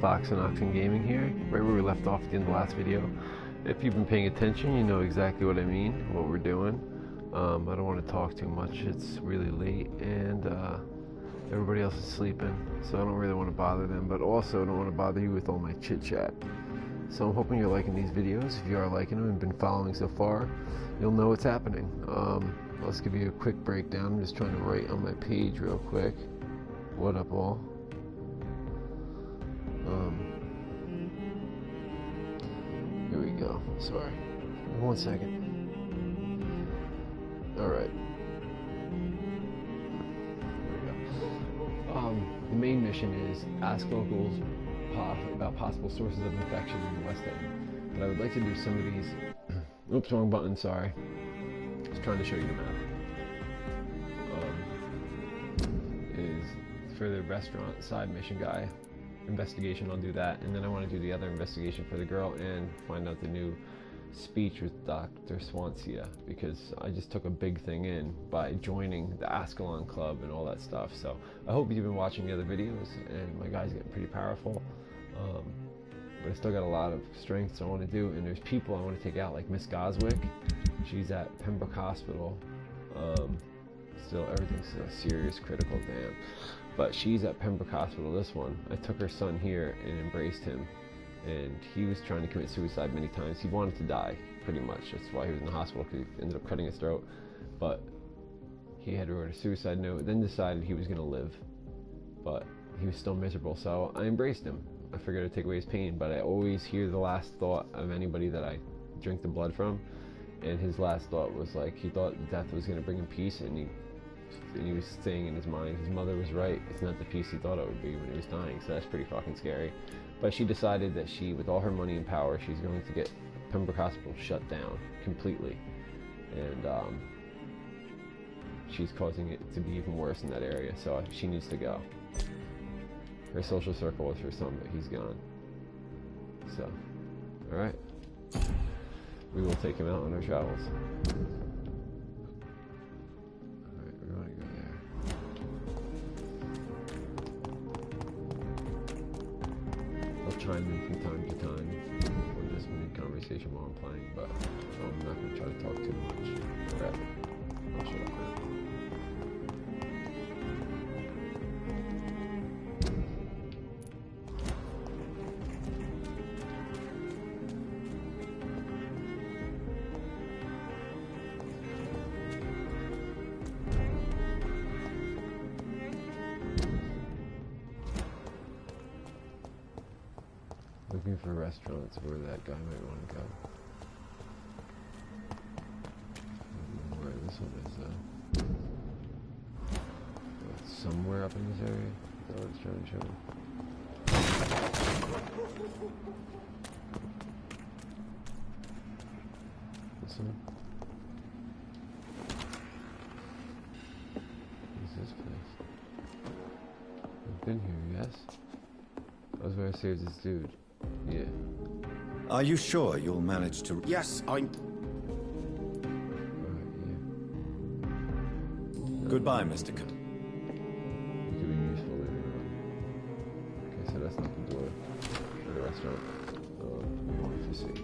Boxing Oxen Gaming here, right where we left off at the end of the last video. If you've been paying attention, you know exactly what I mean, what we're doing. I don't want to talk too much, it's really late, and everybody else is sleeping, so I don't really want to bother them, but also I don't want to bother you with all my chit-chat. So I'm hoping you're liking these videos. If you are liking them and been following so far, you'll know what's happening. Let's give you a quick breakdown. I'm just trying to write on my page real quick. What up, all? Here we go. Sorry. 1 second. Alright. There we go. The main mission is ask locals about possible sources of infection in the West End. But I would like to do some of these... Oops, wrong button, sorry. I was trying to show you the map. Is for the restaurant side mission guy investigation, I'll do that, and then I want to do the other investigation for the girl and find out the new speech with Dr. Swancia, because I just took a big thing in by joining the Ascalon Club and all that stuff. So I hope you've been watching the other videos, and my guy's getting pretty powerful, but I still got a lot of strength, so I want to do, and there's people I want to take out, like Ms.Goswick. She's at Pembroke Hospital. Still, everything's a serious critical, damn. But she's at Pembroke Hospital, this one. I took her son here and embraced him. And he was trying to commit suicide many times. He wanted to die, pretty much. That's why he was in the hospital, because he ended up cutting his throat. But he had wrote a suicide note, then decided he was going to live. But he was still miserable, so I embraced him. I figured I'd take away his pain, but I always hear the last thought of anybody that I drink the blood from. And his last thought was like, he thought death was going to bring him peace, and he was saying in his mind, his mother was right, it's not the peace he thought it would be when he was dying, so that's pretty fucking scary. But she decided that she, with all her money and power, she's going to get Pembroke Hospital shut down completely. And she's causing it to be even worse in that area, so she needs to go. Her social circle was her son, but he's gone. So, alright. We will take him out on our travels. Alright, we're going to go there. I'll chime in from time to time, or just mid-conversation while I'm playing, but I'm not going to try to talk too much. Alright, I'll shut up now. Looking for restaurants where that guy might want to go. I don't know where this one is though. It's somewhere up in this area. That's what it's trying to show me. This one? What is this place? I've been here, yes? I was where I saved this dude. Yeah. Are you sure you'll manage to... Yes, I'm... Alright, yeah. Goodbye, Mr. It could be useful later on. Okay, so that's not the door for the restaurant. We wanted to see.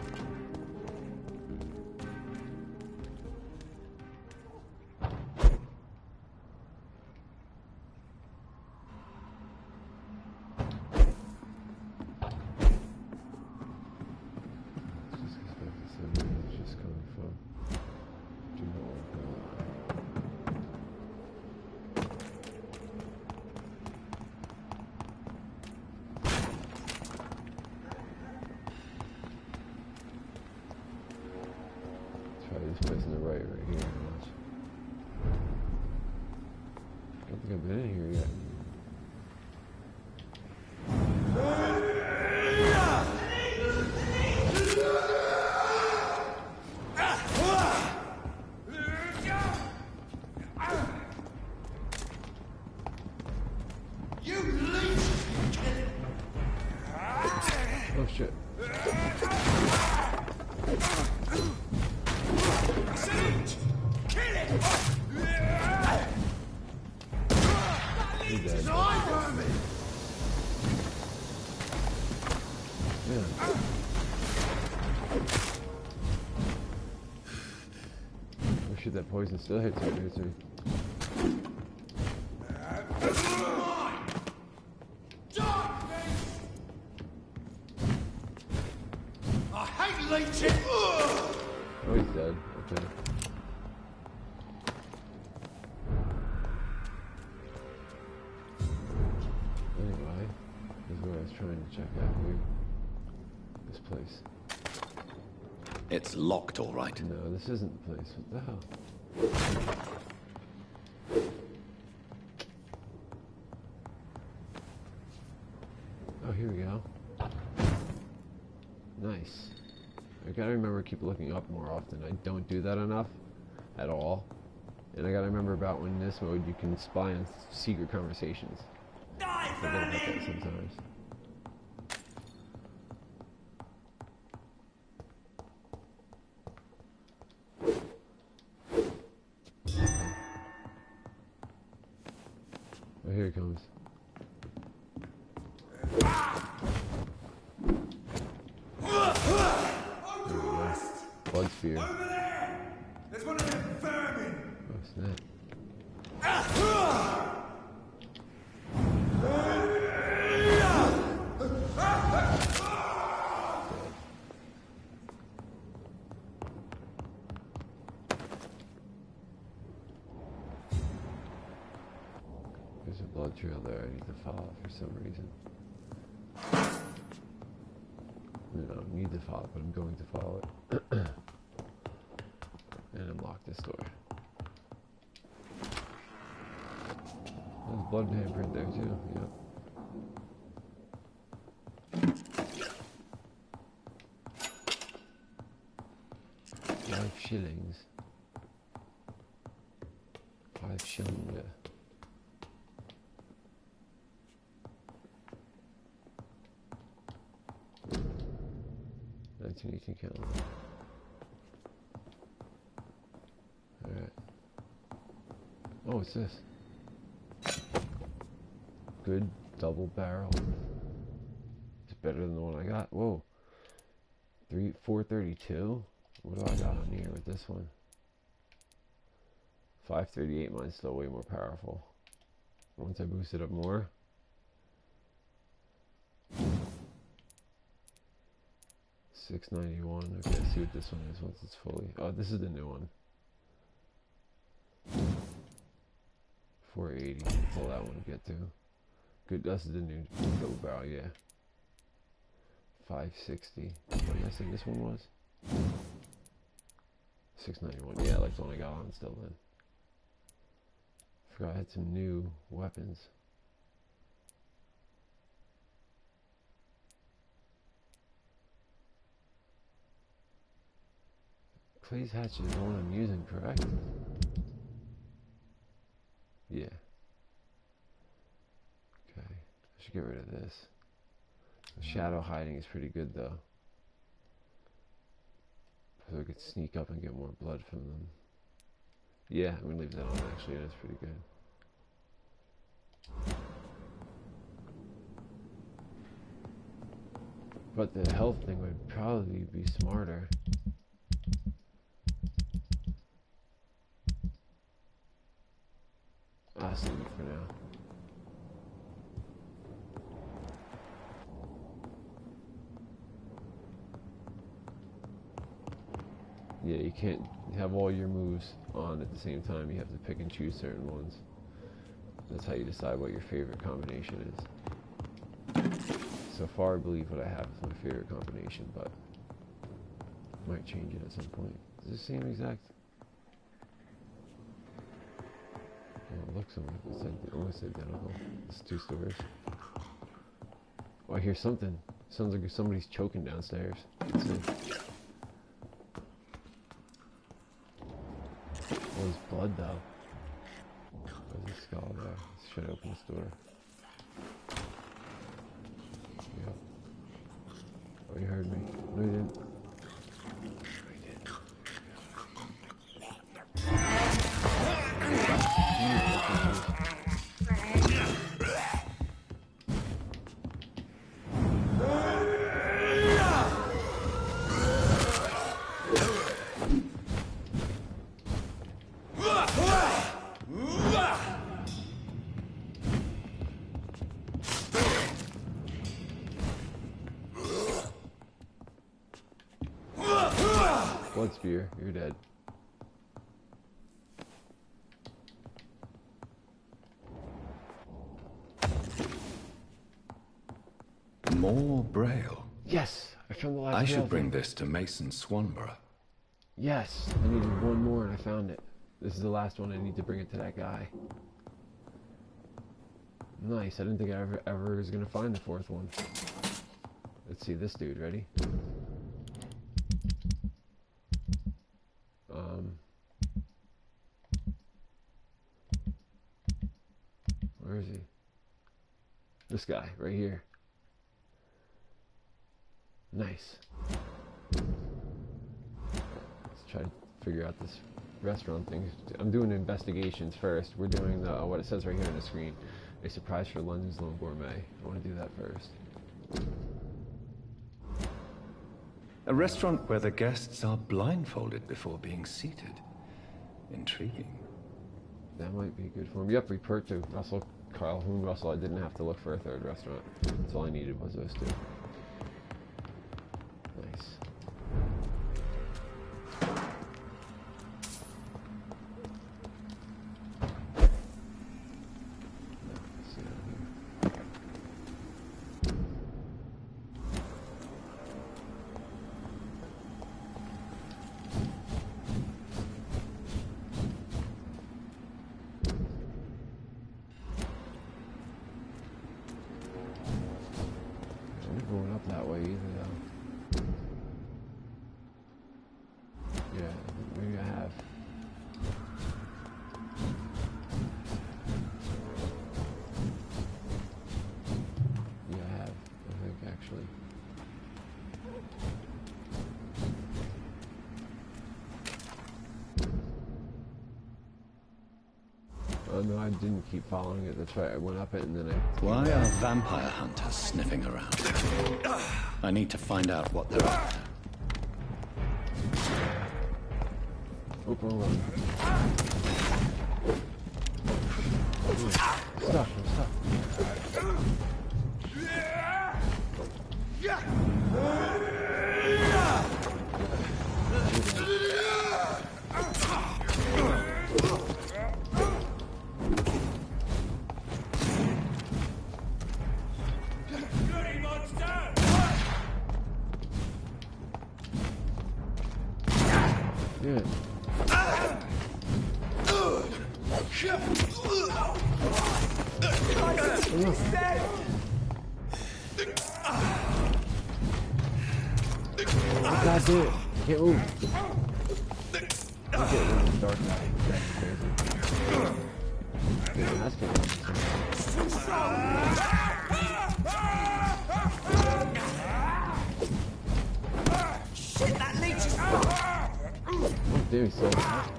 This place on the right here. Watch. I don't think I've been in here yet. Oh shit. He's dead. Yeah. Oh shit, that poison still hits me. I hate leeches! Oh, he's dead. Okay. Anyway, this is where I was trying to check out here. This place. It's locked, all right. No, this isn't the place. What the hell? Oh, here we go. Nice. I gotta remember to keep looking up more often. I don't do that enough at all. And I gotta remember about when in this mode you can spy on secret conversations. I forget about that sometimes. Oh, here it comes. Vampyr. Over there! There's one of them vermin! Oh, snap. There's a blood trail there I need to follow for some reason. I don't need to follow it, but I'm going to follow it. And unlock this door. There's blood handprint there too, yep. 5 shillings. 5 shillings, yeah. Count. Alright. Oh, what's this? Good double barrel. It's better than the one I got. Whoa. 432? What do I got on here with this one? 538, mine's still way more powerful. Once I boost it up more. $691. Okay, let's see what this one is once it's fully. Oh, this is the new one. 480. That's all that one to get to. Good. That's the new double barrel. Yeah. 560. What did I say this one was? 691. Yeah, like the one I got on still then. Forgot I had some new weapons. Clay's hatchet is the one I'm using, correct? Yeah. Okay. I should get rid of this. The shadow hiding is pretty good though. So I could sneak up and get more blood from them. Yeah, I'm gonna leave that on actually, that's pretty good. But the health thing would probably be smarter. I'll save it for now. Yeah, you can't have all your moves on at the same time. You have to pick and choose certain ones. That's how you decide what your favorite combination is. So far, I believe what I have is my favorite combination, but might change it at some point. Is it the same exact? Yeah, it looks almost identical. It's 2 stores. Oh, I hear something. Sounds like somebody's choking downstairs. Let's see. Oh, there's blood though. There's a skull there. Should I open this door? Yep. Oh, you heard me. No, you didn't. Blood spear, you're dead. More Braille. Yes! I found the last I should Braille bring thing. this to Mason Swanborough. Yes! I needed one more and I found it. This is the last one. I need to bring it to that guy. Nice. I didn't think I ever was going to find the fourth one. Let's see this dude. Ready? Where is he? This guy, right here. Nice. Let's try to figure out this restaurant thing. I'm doing investigations first. We're doing the, what it says right here on the screen. A surprise for London's Lone Gourmet. I want to do that first. A restaurant where the guests are blindfolded before being seated. Intriguing. That might be good for him. Yep, report to Russell, Calhoun Russell. I didn't have to look for a third restaurant. That's all I needed was those two. Nice. Let's see down here. I'm not going up that way either, though. Yeah, maybe I have. Yeah, I have. I think, actually. Oh, no, I didn't keep following it. That's right. I went up it and then I... Why are vampire hunters sniffing around? I need to find out what they're after. Oh, wrong one. I'm stuck. Bloody monster! Yeah. Oh, God damn it. I can't move. Look at it in the dark now. That's crazy. Yeah, that's Shit, that leech is... Oh, dude, he's so fast.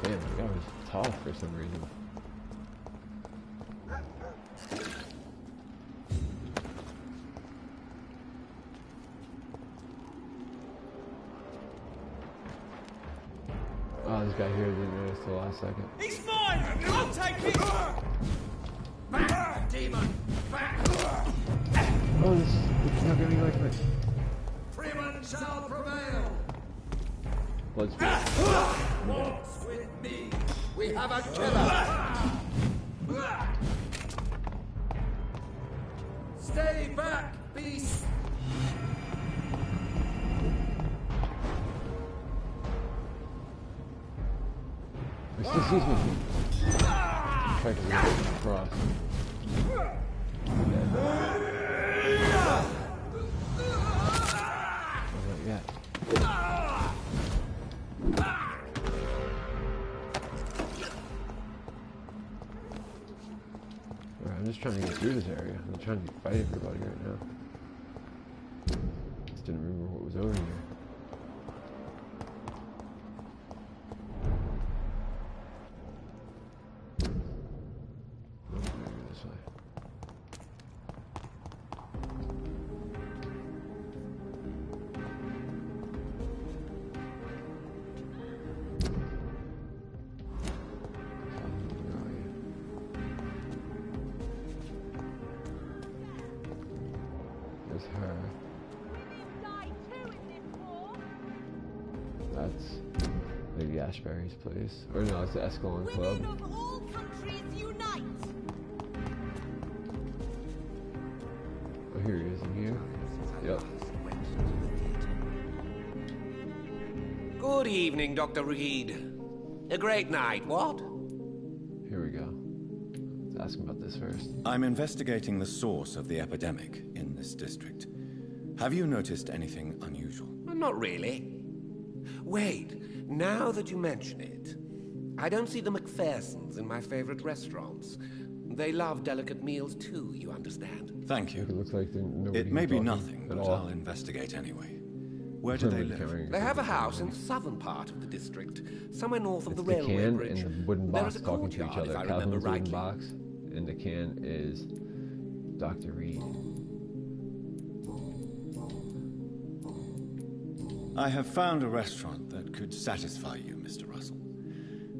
Damn, that guy was tall for some reason. Oh, this guy here didn't notice till the last second. He's mine! I'll take it! Back, demon! Back! Oh, this is not gonna be like this. Freeman shall prevail! Blood spear. Walks with me! We have a killer! Stay back, beast! He still sees me. Try to get across. Yeah. Alright, I'm just trying to get through this area. I'm trying to fight everybody right now. Just didn't remember what was over here. Nope, maybe this way. Where are you? There's her. That's maybe Ashbury's place. Or no, it's the Escalon Club. Women of all countries unite! Oh, here he is in here. Yep. Good evening, Dr. Reed. A great night, what? Here we go. Let's ask him about this first. I'm investigating the source of the epidemic in this district. Have you noticed anything unusual? Not really. Wait, now that you mention it, I don't see the McPhersons in my favorite restaurants. They love delicate meals too, you understand. Thank you. It looks like It may be nothing, but I'll investigate anyway. Where do they live? They have a house in the southern part of the district, somewhere north of It's the the railway can bridge. and the wooden There box is a talking to each courtyard, other. if I remember Calvin's wooden rightly. box, and the can is Dr. Reed. I have found a restaurant that could satisfy you, Mr. Russell.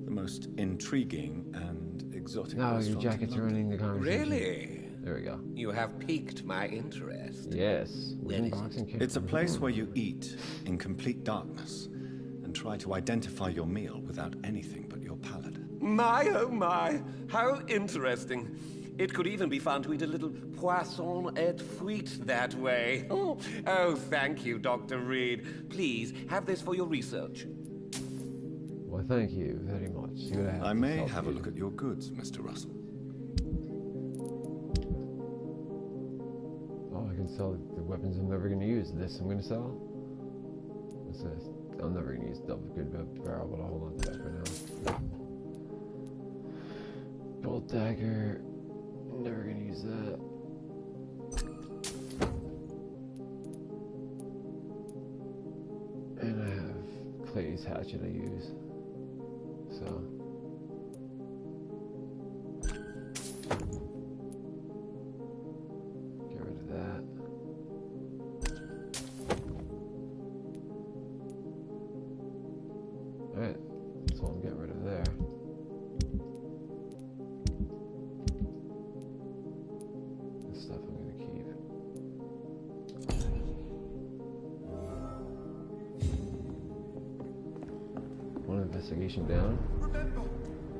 The most intriguing and exotic No, your restaurant jacket's in London. ruining the conversation. Really? There we go. You have piqued my interest. Yes. Where Wooden is box it? and can. It's a place where you eat in complete darkness and try to identify your meal without anything but your palate. My, oh my, how interesting. It could even be fun to eat a little poisson et frites that way. Oh, thank you, Dr. Reed. Please, have this for your research. Well, thank you very much. See what I have. I to may sell have to a you. look at your goods, Mr. Russell. Oh, I can sell the weapons I'm never going to use. This I'm going to sell? What's this? I'm never going to use double good barrel, but I'll hold on to that for now. Bolt dagger. Never going to use that. And I have Clay's hatchet I use. So. Get rid of that. Alright, that's all I'm getting rid of there. This stuff I'm gonna keep. One investigation down. Remember,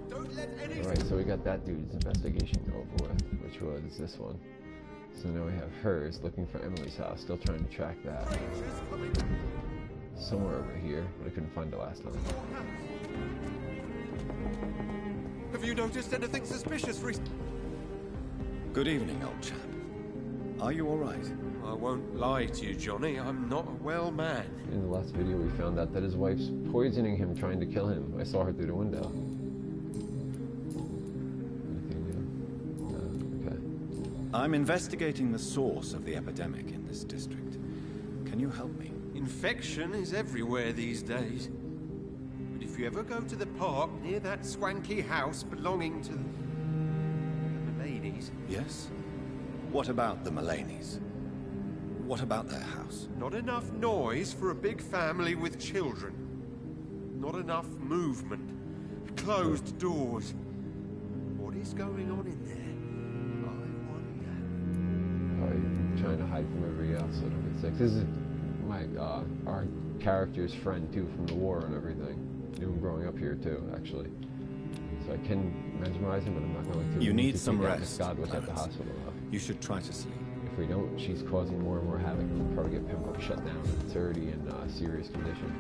don't let anything Alright, so we got that dude's investigation over with, which was this one. So now we have hers looking for Emily's house, still trying to track that. strangers coming. Somewhere over here, but I couldn't find it last time. Have you noticed anything suspicious recently? Good evening, old chap. Are you all right? I won't lie to you, Johnny. I'm not a well man. In the last video we found out that his wife's poisoning him, trying to kill him. I saw her through the window. Anything new? No? Okay. I'm investigating the source of the epidemic in this district. Can you help me? Infection is everywhere these days. But if you ever go to the park near that swanky house belonging to the ladies, Yes? What about the Mullaneys? What about their house? not enough noise for a big family with children. Not enough movement. Closed doors. What is going on in there? I wonder. Probably trying to hide from everybody else so I don't get sick. This is my our character's friend too from the war and everything. Knew him growing up here too, actually. So I can mesmerize him, but I'm not going to. You We need to some take out rest, Ms. Goswick at the Clarence. hospital. You should try to sleep. If we don't, she's causing more and more havoc. We'll probably get Pembroke shut down. It's already in serious condition.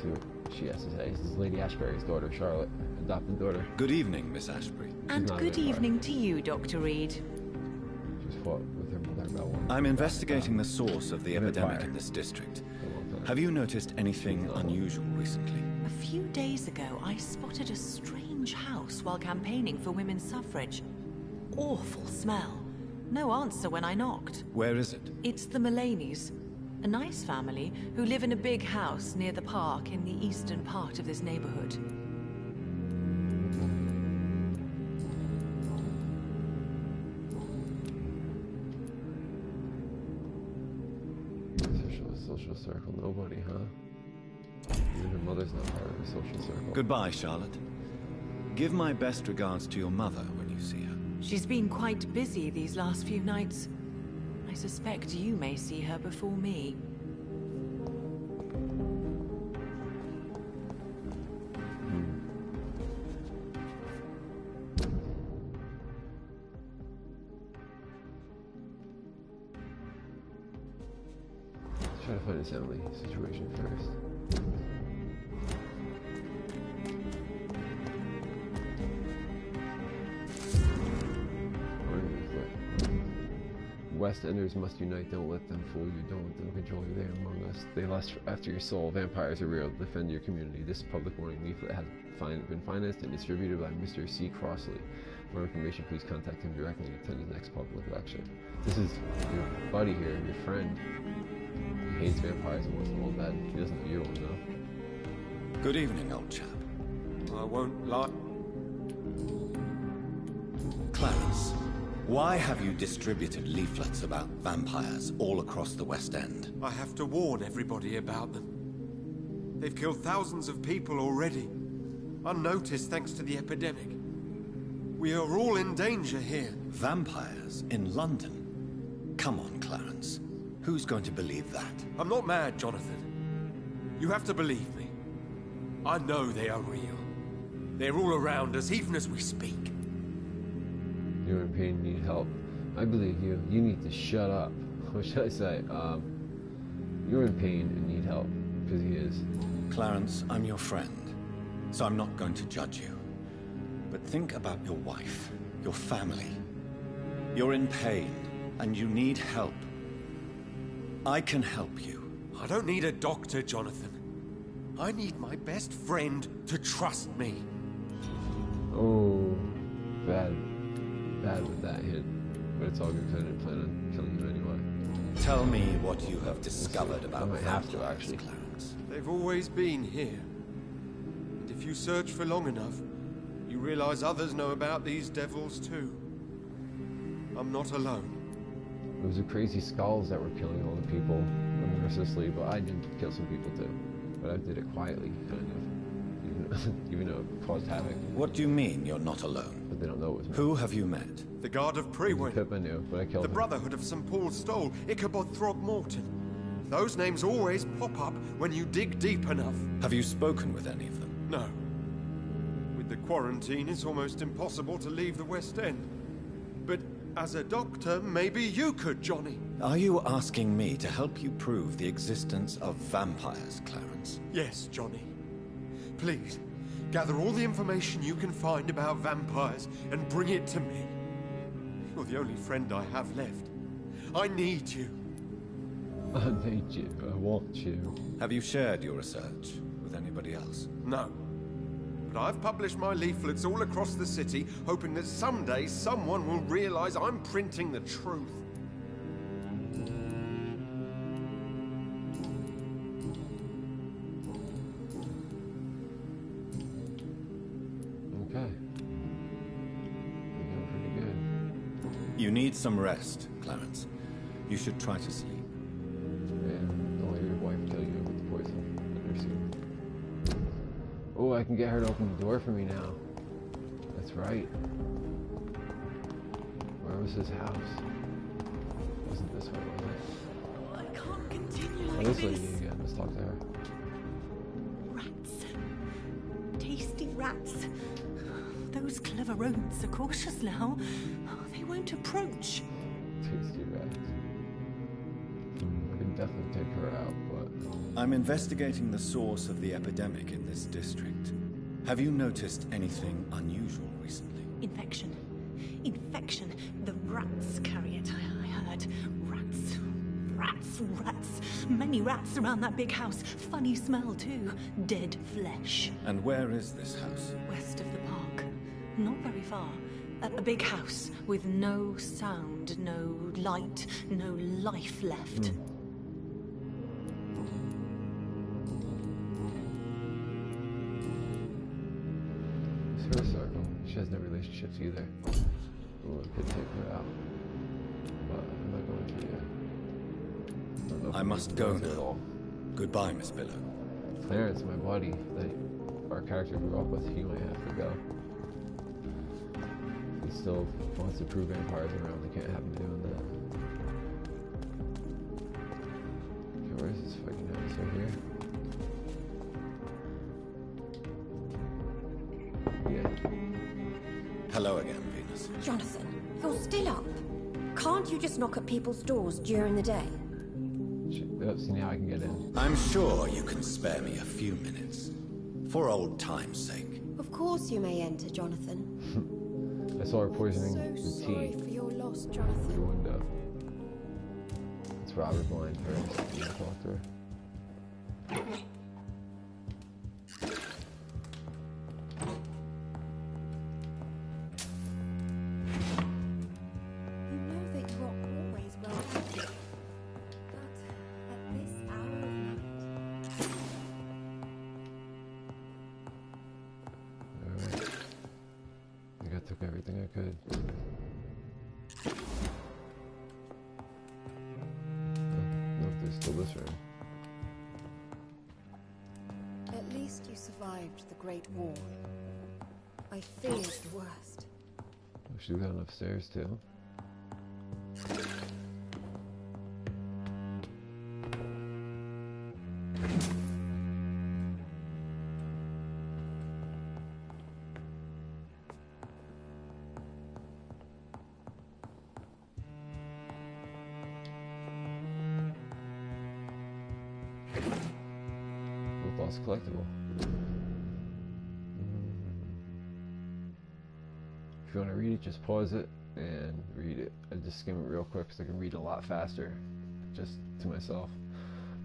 See what she has to say. This is Lady Ashbury's daughter, Charlotte, adopted daughter. Good evening, Miss Ashbury. And not good very far. evening to you, Dr. Reed. She's fought with her mother about one. I'm investigating the source of the Good epidemic fire. in this district. For a long time. Have you noticed anything unusual recently? A few days ago, I spotted a strange house while campaigning for women's suffrage. Awful smell. No answer when I knocked. Where is it? It's the Mullaneys, a nice family who live in a big house near the park in the eastern part of this neighborhood. Social circle, nobody, huh? Even her mother's not part of the social circle. Goodbye, Charlotte. Give my best regards to your mother when you see her. She's been quite busy these last few nights. I suspect you may see her before me. Try to find a Emily situation first. West Enders must unite. Don't let them fool you. Don't let them control you. They are among us. They lust after your soul. Vampires are real. Defend your community. This public warning leaflet has been financed and distributed by Mr. C. Crossley. For more information, please contact him directly and attend his next public lecture. This is your buddy here, your friend. He hates vampires and wants them all dead. He doesn't know you're one, though. Good evening, old chap. I won't lie. Clarence, why have you distributed leaflets about vampires all across the West End? I have to warn everybody about them. They've killed thousands of people already, unnoticed thanks to the epidemic. We are all in danger here. Vampires in London? Come on, Clarence. Who's going to believe that? I'm not mad, Jonathan. You have to believe me. I know they are real. They're all around us, even as we speak. You're in pain and need help. I believe you. You need to shut up. What should I say? You're in pain and need help. Because he is. Clarence, I'm your friend, so I'm not going to judge you. But think about your wife, your family. You're in pain, and you need help. I can help you. I don't need a doctor, Jonathan. I need my best friend to trust me. Oh, bad with that hint. But it's all good because I didn't plan on killing you anyway. Tell me what you have discovered about I might have to, vampires, actually. Clarence. They've always been here. And if you search for long enough, you realize others know about these devils too. I'm not alone. It was the crazy skulls that were killing all the people mercilessly, but I did kill some people too. But I did it quietly, kind of. Even though it caused havoc. What do you mean you're not alone? But they don't know it was me. Who have you met? The Guard of Prewin. Pip I knew, but I killed The him. Brotherhood of St. Paul Stole. Ichabod Throgmorton. Those names always pop up when you dig deep enough. Have you spoken with any of them? No. With the quarantine, it's almost impossible to leave the West End. But as a doctor, maybe you could, Johnny. Are you asking me to help you prove the existence of vampires, Clarence? Yes, Johnny. Please, gather all the information you can find about vampires and bring it to me. You're the only friend I have left. I need you. I need you. I want you. Have you shared your research with anybody else? No. But I've published my leaflets all across the city, hoping that someday someone will realize I'm printing the truth. Okay. You're doing pretty good. You need some rest, Clarence. You should try to sleep. And don't let your wife kill you with the poison in her soup. Oh, I can get her to open the door for me now. That's right. Where was his house? Wasn't this way, was it? I can't continue Oh, like this this. lady again. Let's talk to her. Rats. Tasty rats. Those clever rodents are cautious now. They won't approach. Tasty rats. I can definitely take her out, but... I'm investigating the source of the epidemic in this district. Have you noticed anything unusual recently? Infection. Infection. The rats carry it, I heard. Rats. Rats. Rats. Many rats around that big house. Funny smell, too. Dead flesh. And where is this house? West of the park. Not very far. A big house with no sound, no light, no life left. It's her circle. She has no relationships either. Ooh, I could take her out. But I'm not going to yet. Don't know if I I'm must going go to at now. all. Goodbye, Miss Billow. Clarence, my buddy, that our character grew up with, he might have to go. He still wants to prove vampires around. They can't have him doing that. Okay, where is this fucking house? Right here? Yeah. Hello again, Venus. Jonathan, you're still up. Can't you just knock at people's doors during the day? Oh, see, now I can get in. I'm sure you can spare me a few minutes. For old time's sake. Of course you may enter, Jonathan. I saw her poisoning So the sorry tea for your loss, through the Jonathan. window. It's Robert Blind first. I'm gonna talk to her. You know that you are always welcome. But at this hour of night... Alright. I think I took everything I could. Nope, there's still this room. At least you survived the Great War. I feared the worst. Oh, she got upstairs too. Lost collectible. If you want to read it, just pause it and read it. I just skim it real quick because I can read a lot faster, just to myself.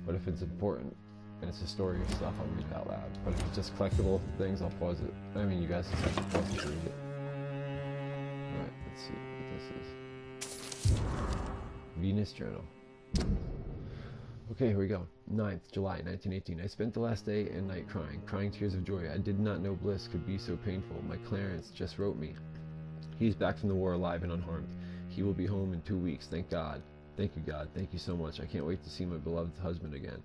But if it's important and it's a story or stuff, I'll read it out loud. But if it's just collectible things, I'll pause it. I mean, you guys just have to pause it to read it. Alright, let's see what this is. Venus Journal. Okay, here we go. 9th July 1918. I spent the last day and night crying tears of joy. I did not know bliss could be so painful. My Clarence just wrote me. He is back from the war alive and unharmed. He will be home in 2 weeks. Thank God. Thank you, God. Thank you so much. I can't wait to see my beloved husband again.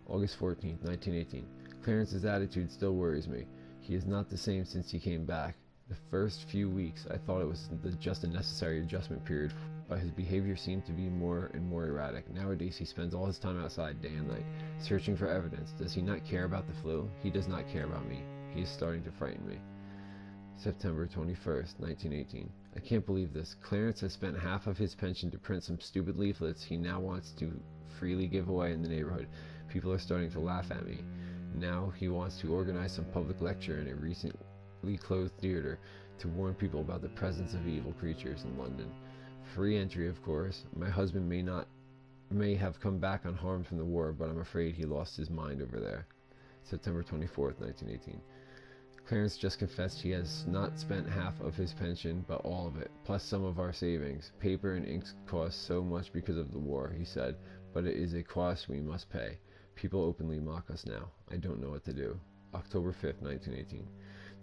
August 14th, 1918. Clarence's attitude still worries me. He is not the same since he came back. The first few weeks, I thought it was just a necessary adjustment period, but his behavior seemed to be more and more erratic. Nowadays, he spends all his time outside day and night, searching for evidence. Does he not care about the flu? He does not care about me. He is starting to frighten me. September 21st, 1918. I can't believe this. Clarence has spent half of his pension to print some stupid leaflets he now wants to freely give away in the neighborhood. People are starting to laugh at me. Now he wants to organize some public lecture in a recently closed theater to warn people about the presence of evil creatures in London. Free entry, of course. My husband may have come back unharmed from the war, but I'm afraid he lost his mind over there. September 24th, 1918. Clarence just confessed he has not spent half of his pension, but all of it, plus some of our savings. Paper and ink cost so much because of the war, he said, but it is a cost we must pay. People openly mock us now. I don't know what to do. October 5th, 1918.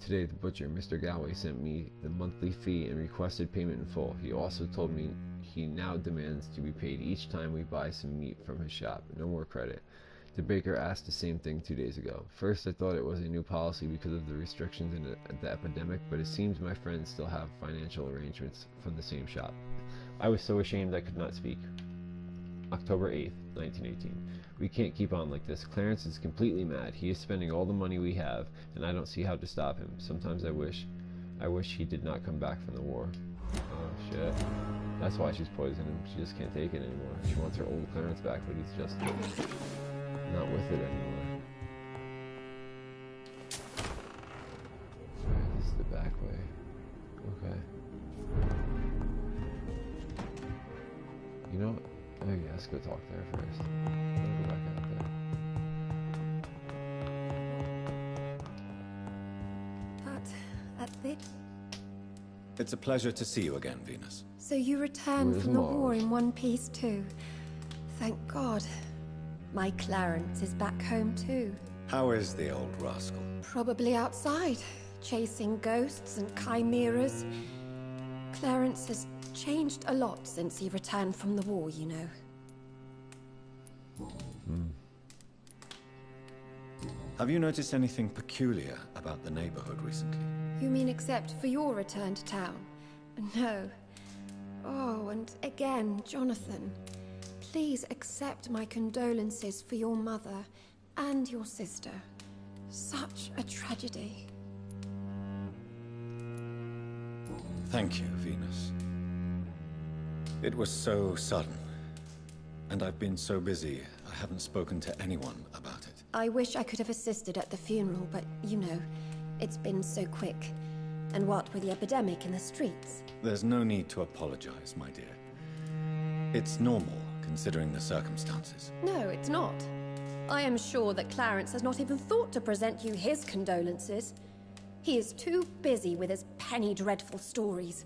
Today, the butcher, Mr. Galway, sent me the monthly fee and requested payment in full. He also told me he now demands to be paid each time we buy some meat from his shop. No more credit. The baker asked the same thing 2 days ago. First, I thought it was a new policy because of the restrictions in the epidemic, but it seems my friends still have financial arrangements from the same shop. I was so ashamed I could not speak. October 8th, 1918. We can't keep on like this. Clarence is completely mad. He is spending all the money we have, and I don't see how to stop him. Sometimes I wish he did not come back from the war. Oh shit. That's why she's poisoning him. She just can't take it anymore. She wants her old Clarence back, but he's just not with it anymore. Alright, this is the back way. Okay. You know what? Oh yeah, let's go talk to her first. I'll go back out there. But at this... It's a pleasure to see you again, Venus. So you returned Where's from the Mars? war in one piece too. Thank God. My Clarence is back home too. How is the old rascal? Probably outside, chasing ghosts and chimeras. Clarence has changed a lot since he returned from the war, you know. Have you noticed anything peculiar about the neighborhood recently? You mean except for your return to town? No. Oh, and again, Jonathan. Please accept my condolences for your mother and your sister. Such a tragedy. Thank you, Venus. It was so sudden. and I've been so busy, I haven't spoken to anyone about it. I wish I could have assisted at the funeral, but you know, it's been so quick. And what with the epidemic in the streets? There's no need to apologize, my dear. It's normal, considering the circumstances. No, it's not. I am sure that Clarence has not even thought to present you his condolences. He is too busy with his penny dreadful stories.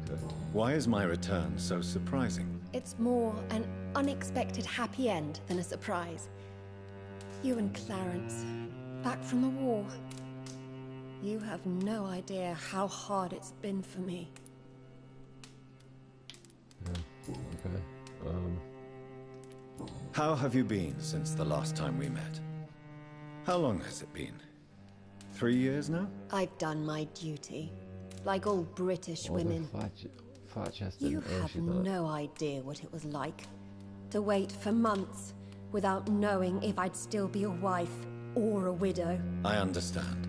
Okay. Why is my return so surprising? It's more an unexpected happy end than a surprise. You and Clarence, back from the war. You have no idea how hard it's been for me. Yeah. Okay. How have you been since the last time we met? How long has it been? 3 years now? I've done my duty, like all British women. Flat-chested. You have no idea what it was like to wait for months without knowing if I'd still be a wife or a widow. I understand.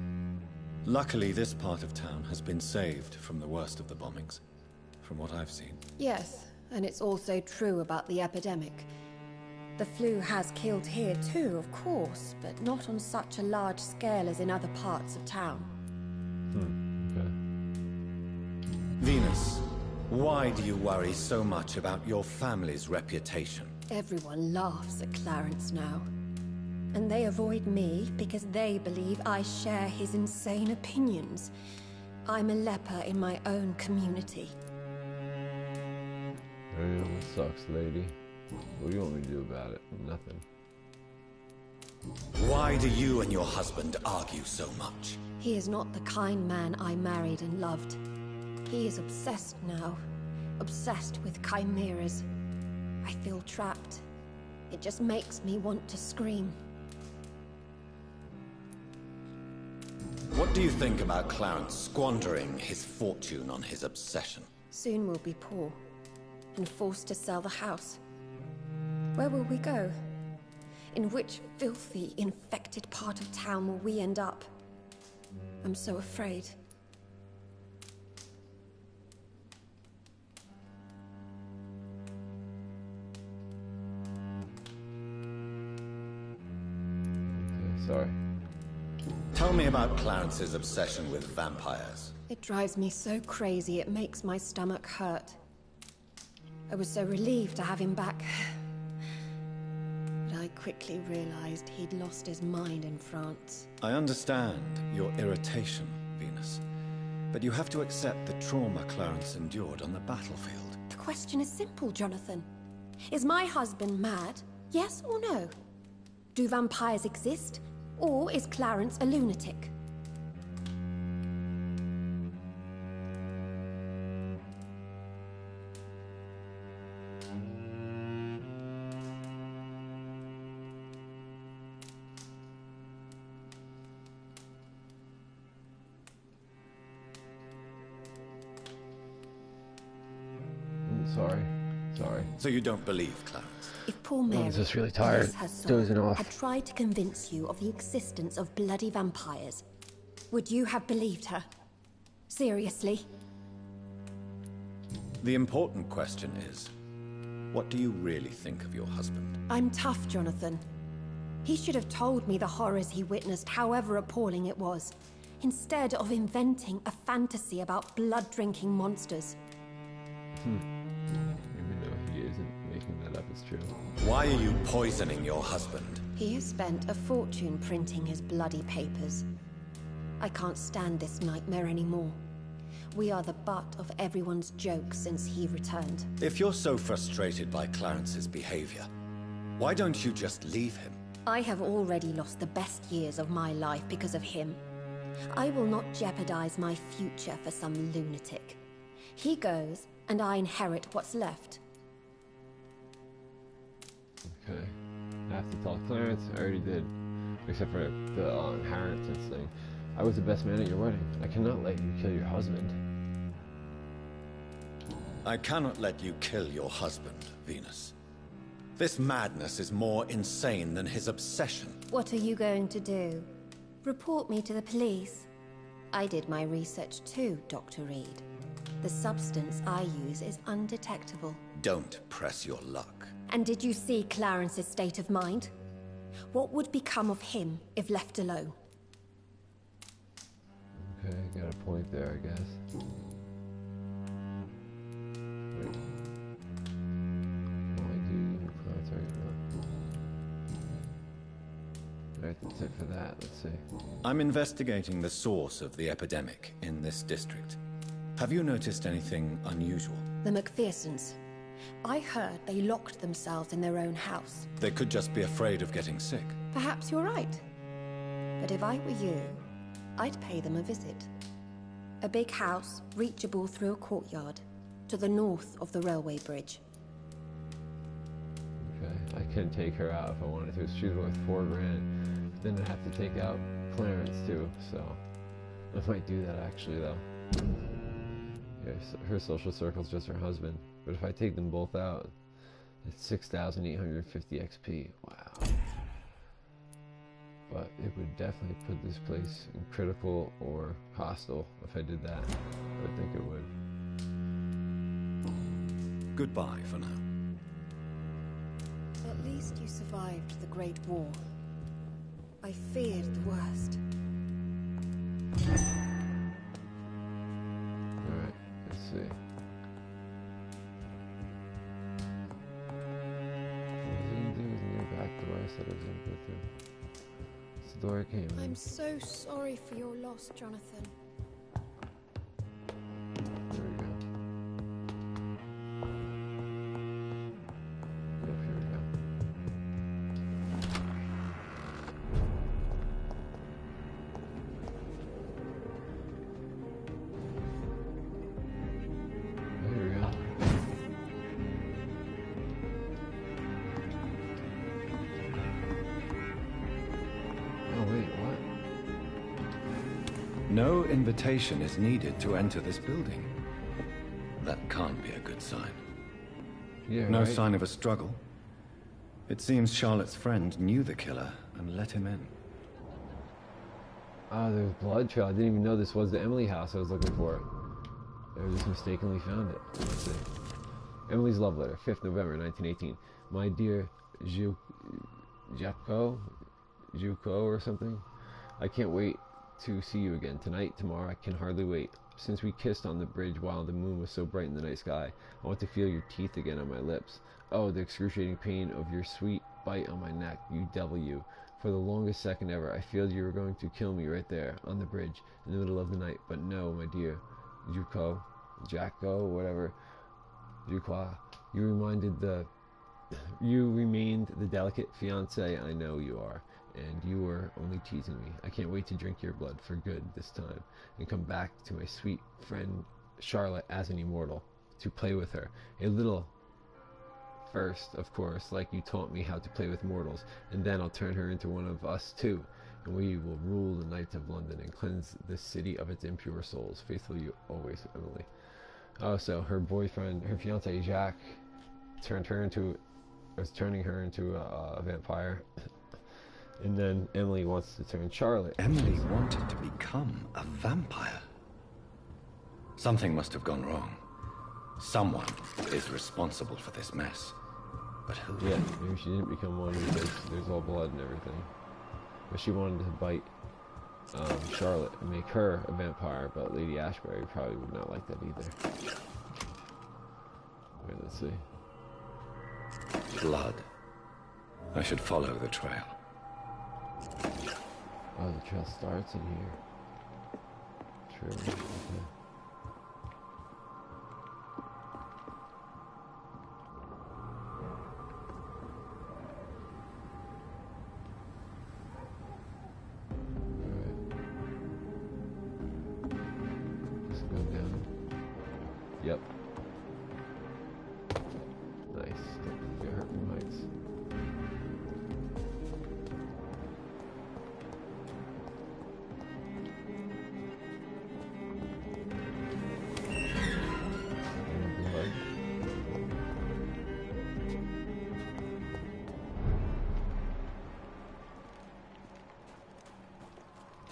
Luckily, this part of town has been saved from the worst of the bombings, from what I've seen. Yes, and it's also true about the epidemic. The flu has killed here too, of course, but not on such a large scale as in other parts of town. Okay. Venus, why do you worry so much about your family's reputation? Everyone laughs at Clarence now. And they avoid me because they believe I share his insane opinions. I'm a leper in my own community. Yeah, that sucks, lady. What do you want me to do about it? Nothing. Why do you and your husband argue so much? He is not the kind man I married and loved. He is obsessed now. Obsessed with chimeras. I feel trapped. It just makes me want to scream. What do you think about Clarence squandering his fortune on his obsession? Soon we'll be poor, and forced to sell the house. Where will we go? In which filthy, infected part of town will we end up? I'm so afraid. Okay, sorry. Tell me about Clarence's obsession with vampires. It drives me so crazy it makes my stomach hurt. I was so relieved to have him back. But I quickly realized he'd lost his mind in France. I understand your irritation, Venus. But you have to accept the trauma Clarence endured on the battlefield. The question is simple, Jonathan. Is my husband mad? Yes or no? Do vampires exist? Or is Clarence a lunatic? Sorry. So you don't believe Clarence? If poor Mary, I'm just really tired, bless her soul, dozing off. had tried to convince you of the existence of bloody vampires, would you have believed her? Seriously? The important question is, what do you really think of your husband? I'm tough, Jonathan. He should have told me the horrors he witnessed, however appalling it was, instead of inventing a fantasy about blood-drinking monsters. Even though he isn't making that up, it's true. Why are you poisoning your husband? He has spent a fortune printing his bloody papers. I can't stand this nightmare anymore. We are the butt of everyone's jokes since he returned. If you're so frustrated by Clarence's behavior, why don't you just leave him? I have already lost the best years of my life because of him. I will not jeopardize my future for some lunatic. He goes, and I inherit what's left. Okay. I have to tell Clarence. I already did. Except for the inheritance thing. I was the best man at your wedding. I cannot let you kill your husband. I cannot let you kill your husband, Venus. This madness is more insane than his obsession. What are you going to do? Report me to the police? I did my research too, Dr. Reed. The substance I use is undetectable. Don't press your luck. And did you see Clarence's state of mind? What would become of him if left alone? Okay, got a point there, I guess. Wait. Alright, that's it for that. Let's see. I'm investigating the source of the epidemic in this district. Have you noticed anything unusual? The McPhersons. I heard they locked themselves in their own house. They could just be afraid of getting sick. Perhaps you're right. But if I were you, I'd pay them a visit. A big house, reachable through a courtyard, to the north of the railway bridge. Okay, I can take her out if I wanted to. She's worth $4 grand. Then I'd have to take out Clarence too, so I might do that actually though. Yeah, her social circle's just her husband. But if I take them both out, it's 6,850 XP. Wow. But it would definitely put this place in critical or hostile if I did that. I think it would. Goodbye for now. At least you survived the Great War. I feared the worst. Alright, let's see. Back door I said I was gonna go through. It's the door I came in. I'm so sorry for your loss, Jonathan. There we go. Yep, here we go. Here we go. Oh wait, what? No invitation is needed to enter this building. That can't be a good sign. Yeah, No right? sign of a struggle. It seems Charlotte's friend knew the killer and let him in. Oh, there's blood trail. I didn't even know this was the Emily house I was looking for. I just mistakenly found it. Let's see. Emily's love letter, 5th November, 1918. My dear Juko or something. I can't wait to see you again. Tonight, tomorrow, I can hardly wait. Since we kissed on the bridge while the moon was so bright in the night sky, I want to feel your teeth again on my lips. Oh, the excruciating pain of your sweet bite on my neck, you devil you. For the longest second ever, I feared you were going to kill me right there, on the bridge, in the middle of the night. But no, my dear Jacko, whatever, Jukwa, you remained the delicate fiancé I know you are. And you were only teasing me. I can't wait to drink your blood for good this time and come back to my sweet friend Charlotte as an immortal, to play with her. A little first, of course, like you taught me how to play with mortals, and then I'll turn her into one of us too, and we will rule the knights of London and cleanse the city of its impure souls. Faithfully you always, Emily. Oh, so her boyfriend, her fiancé Jacques, was turning her into a vampire. And then Emily wants to turn Charlotte. Emily wanted to become a vampire. Something must have gone wrong. Someone is responsible for this mess. But who? Yeah, maybe she didn't become one because there's all blood and everything. But she wanted to bite Charlotte and make her a vampire, but Lady Ashbury probably would not like that either. Wait, let's see. Blood. I should follow the trail. Oh, the trail starts in here. True. Okay. Go down. Yep. Nice. Don't get hurt from heights.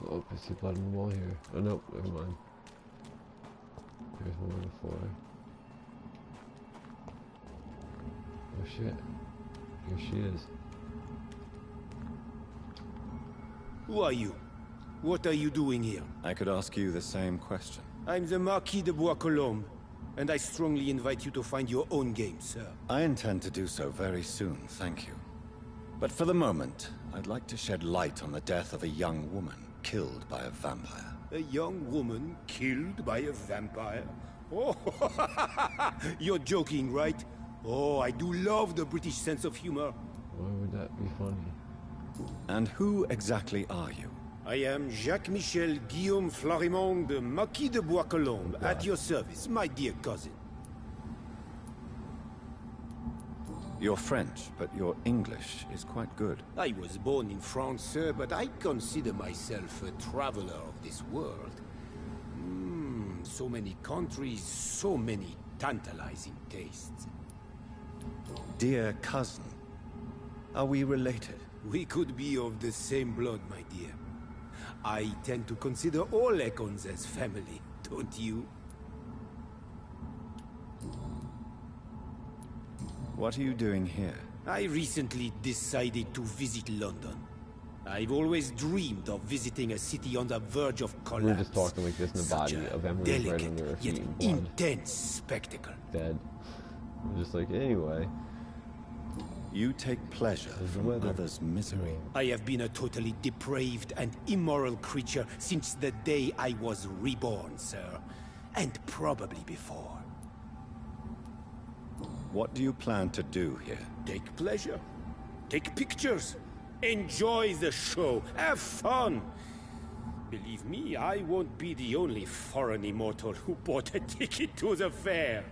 Oh, I see blood on the wall here. Oh no, never mind. There's 4 to 4. Oh shit. Here she is. Who are you? What are you doing here? I could ask you the same question. I'm the Marquis de Bois-Colombes, and I strongly invite you to find your own game, sir. I intend to do so very soon, thank you. But for the moment, I'd like to shed light on the death of a young woman killed by a vampire. A young woman killed by a vampire? Oh, you're joking, right? Oh, I do love the British sense of humor. Why would that be funny? And who exactly are you? I am Jacques-Michel Guillaume Florimond, the Marquis de Bois-Colombes, at your service, my dear cousin. You're French, but your English is quite good. I was born in France, sir, but I consider myself a traveler of this world. So many countries, so many tantalizing tastes. Dear cousin, are we related? We could be of the same blood, my dear. I tend to consider all Econs as family, don't you? What are you doing here? I recently decided to visit London. I've always dreamed of visiting a city on the verge of collapse. We're just talking like this in the Such body a of Emily right delicate, under her yet feet in blood. intense spectacle. Dead. We're just like, anyway. You take pleasure from weather. others' misery. I have been a totally depraved and immoral creature since the day I was reborn, sir. And probably before. What do you plan to do here? Take pleasure. Take pictures. Enjoy the show. Have fun. Believe me, I won't be the only foreign immortal who bought a ticket to the fair.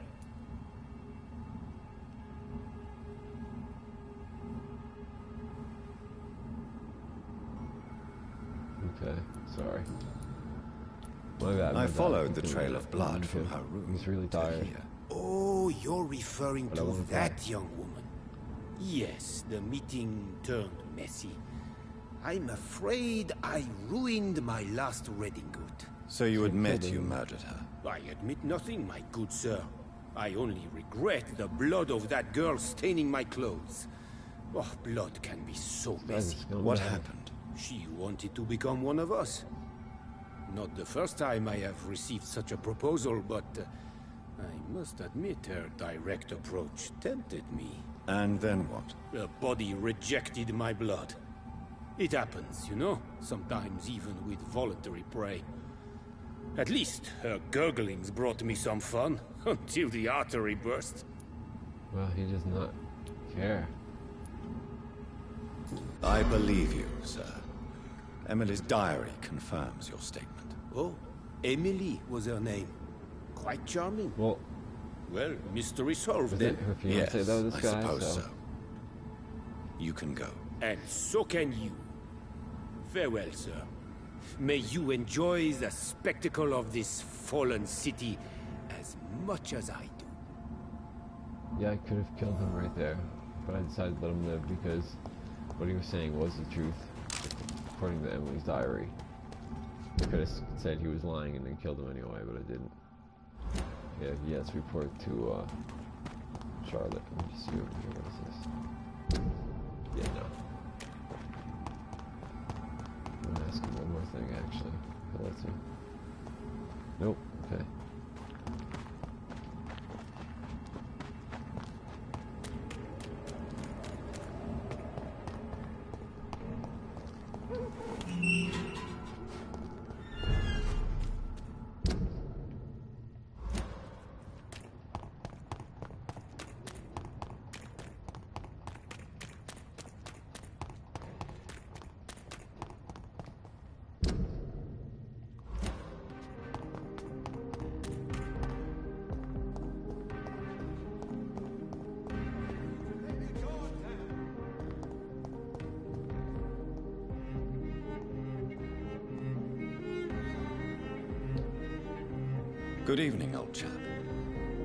Okay, sorry. My bad. I followed the trail of blood from her room. He's really to tired. here. Oh, you're referring But I to wanna that buy. young woman. Yes, the meeting turned messy. I'm afraid I ruined my last wedding good. So you admit killed you him. murdered her? I admit nothing, my good sir. I only regret the blood of that girl staining my clothes. Oh, blood can be so messy. What happened? She wanted to become one of us. Not the first time I have received such a proposal, but I must admit her direct approach tempted me. And then what? The body rejected my blood. It happens, you know, sometimes even with voluntary prey. At least her gurglings brought me some fun, until the artery burst. Well, he does not care. I believe you, sir. Emily's diary confirms your statement. Oh, Emily was her name. Quite charming. Well, Well, mystery solved was then. it her fiance Yes, though, this I guy? suppose so. You can go. And so can you. Farewell, sir. May you enjoy the spectacle of this fallen city as much as I do. Yeah, I could have killed him right there, but I decided to let him live because what he was saying was the truth, according to Emily's diary. I could have said he was lying and then killed him anyway, but I didn't. Yeah, yes, report to Charlotte. Let me just see over here. What is this? Yeah, no. I'm gonna ask him one more thing, actually. Let's see. Nope. Okay. Good evening, old chap.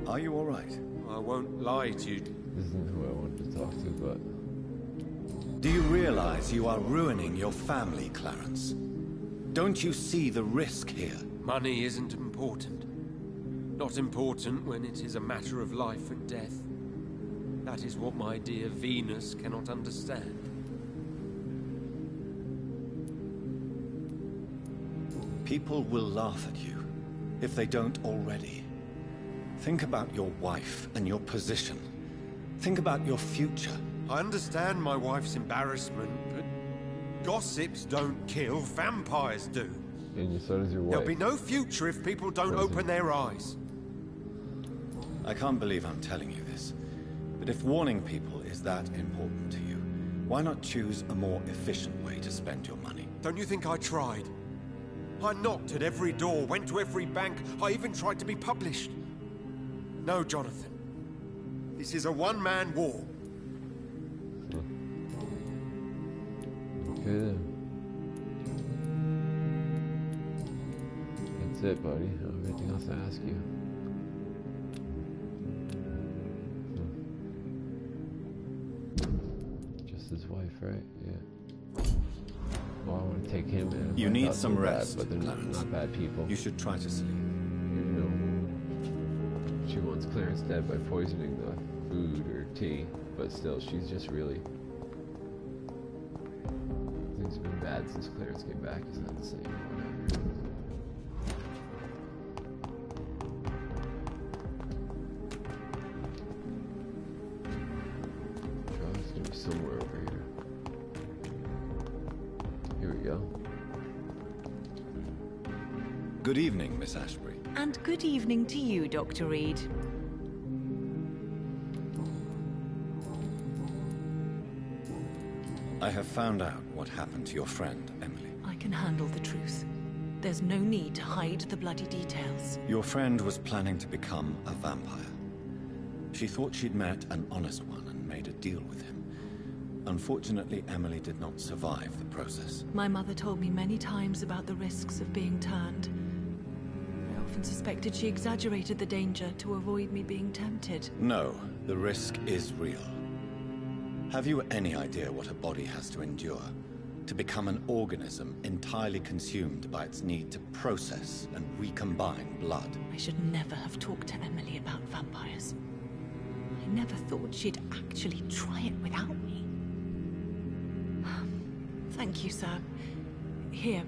Are you all right? I won't lie to you. This isn't who I wanted to talk to, but Do you realize you are ruining your family, Clarence? Don't you see the risk here? Money isn't important. Not important when it is a matter of life and death. That is what my dear Venus cannot understand. People will laugh at you, if they don't already. Think about your wife and your position. Think about your future. I understand my wife's embarrassment, but gossips don't kill, vampires do. And so does your wife. There'll be no future if people don't open their eyes. I can't believe I'm telling you this, but if warning people is that important to you, why not choose a more efficient way to spend your money? Don't you think I tried? I knocked at every door, went to every bank, I even tried to be published. No, Jonathan. This is a one-man war. Okay. That's it, buddy. I don't have anything else to ask you. Just his wife, right? Yeah. Well, I want to take him in. You need some rest, but they're not bad people. You should try to sleep. You know, she wants Clarence dead by poisoning the food or tea, but still, she's just really... Things have been bad since Clarence came back. He's not the same. Whatever. It's gonna be somewhere over here. Here we go. Good evening, Miss Ashbury. And good evening to you, Dr. Reed. I have found out what happened to your friend, Emily. I can handle the truth. There's no need to hide the bloody details. Your friend was planning to become a vampire. She thought she'd met an honest one and made a deal with him. Unfortunately, Emily did not survive the process. My mother told me many times about the risks of being turned. I often suspected she exaggerated the danger to avoid me being tempted. No, the risk is real. Have you any idea what a body has to endure? To become an organism entirely consumed by its need to process and recombine blood? I should never have talked to Emily about vampires. I never thought she'd actually try it without me. Thank you, sir. Here,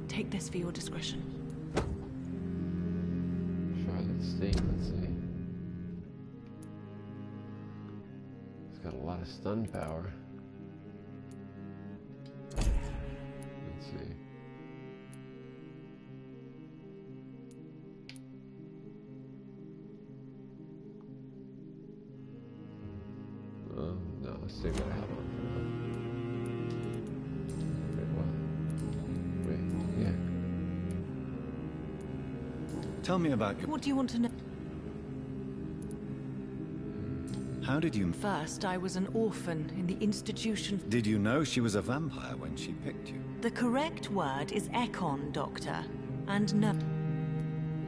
take this for your discretion. Charlotte State, let's see. It's got a lot of stun power. Let's see. No, let's see what I have on for now. Wait, what? Wait, yeah. Tell me about your... What do you want to know? How did you... First, I was an orphan in the institution. Did you know she was a vampire when she picked you? The correct word is Ekon, Doctor. And no.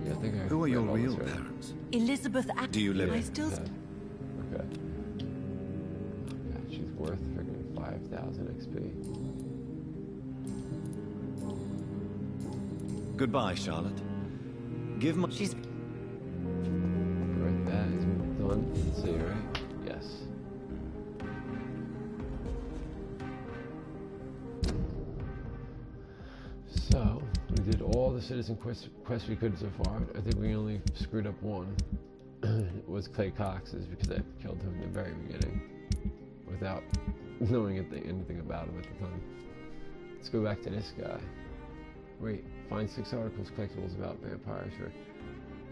Yeah, I think I Who are your read all real this, right? parents? Elizabeth Do you live I in... still... Okay. Yeah, she's worth freaking 5,000 XP. Goodbye, Charlotte. Give my... She's... Right, that is done. Let's see, right? Yes. So, we did all the citizen quests we could so far. I think we only screwed up one. It was Clay Cox's, because I killed him in the very beginning without knowing anything about him at the time. Let's go back to this guy. Wait, find 6 articles collectibles about vampires.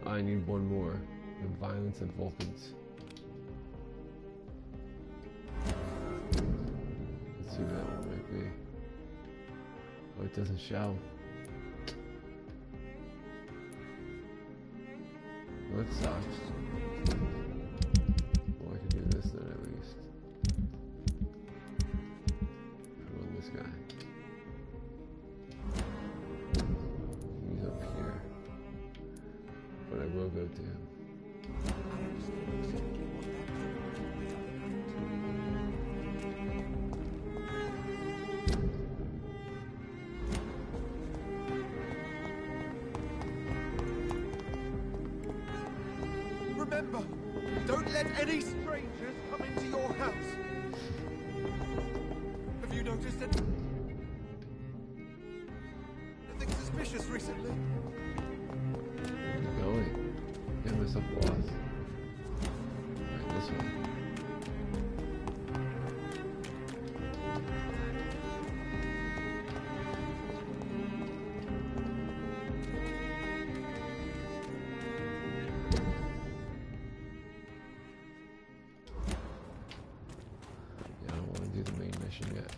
I need one more. The violence of Vulcans. Let's see what that one might be. Oh, it doesn't show. Well, that sucks. Well, I could do this then at least. Put on this guy. He's up here. But I will go to him. let any strangers come into your house. Have you noticed anything suspicious recently? Where are you going? Get myself lost. Right, this way. Yet.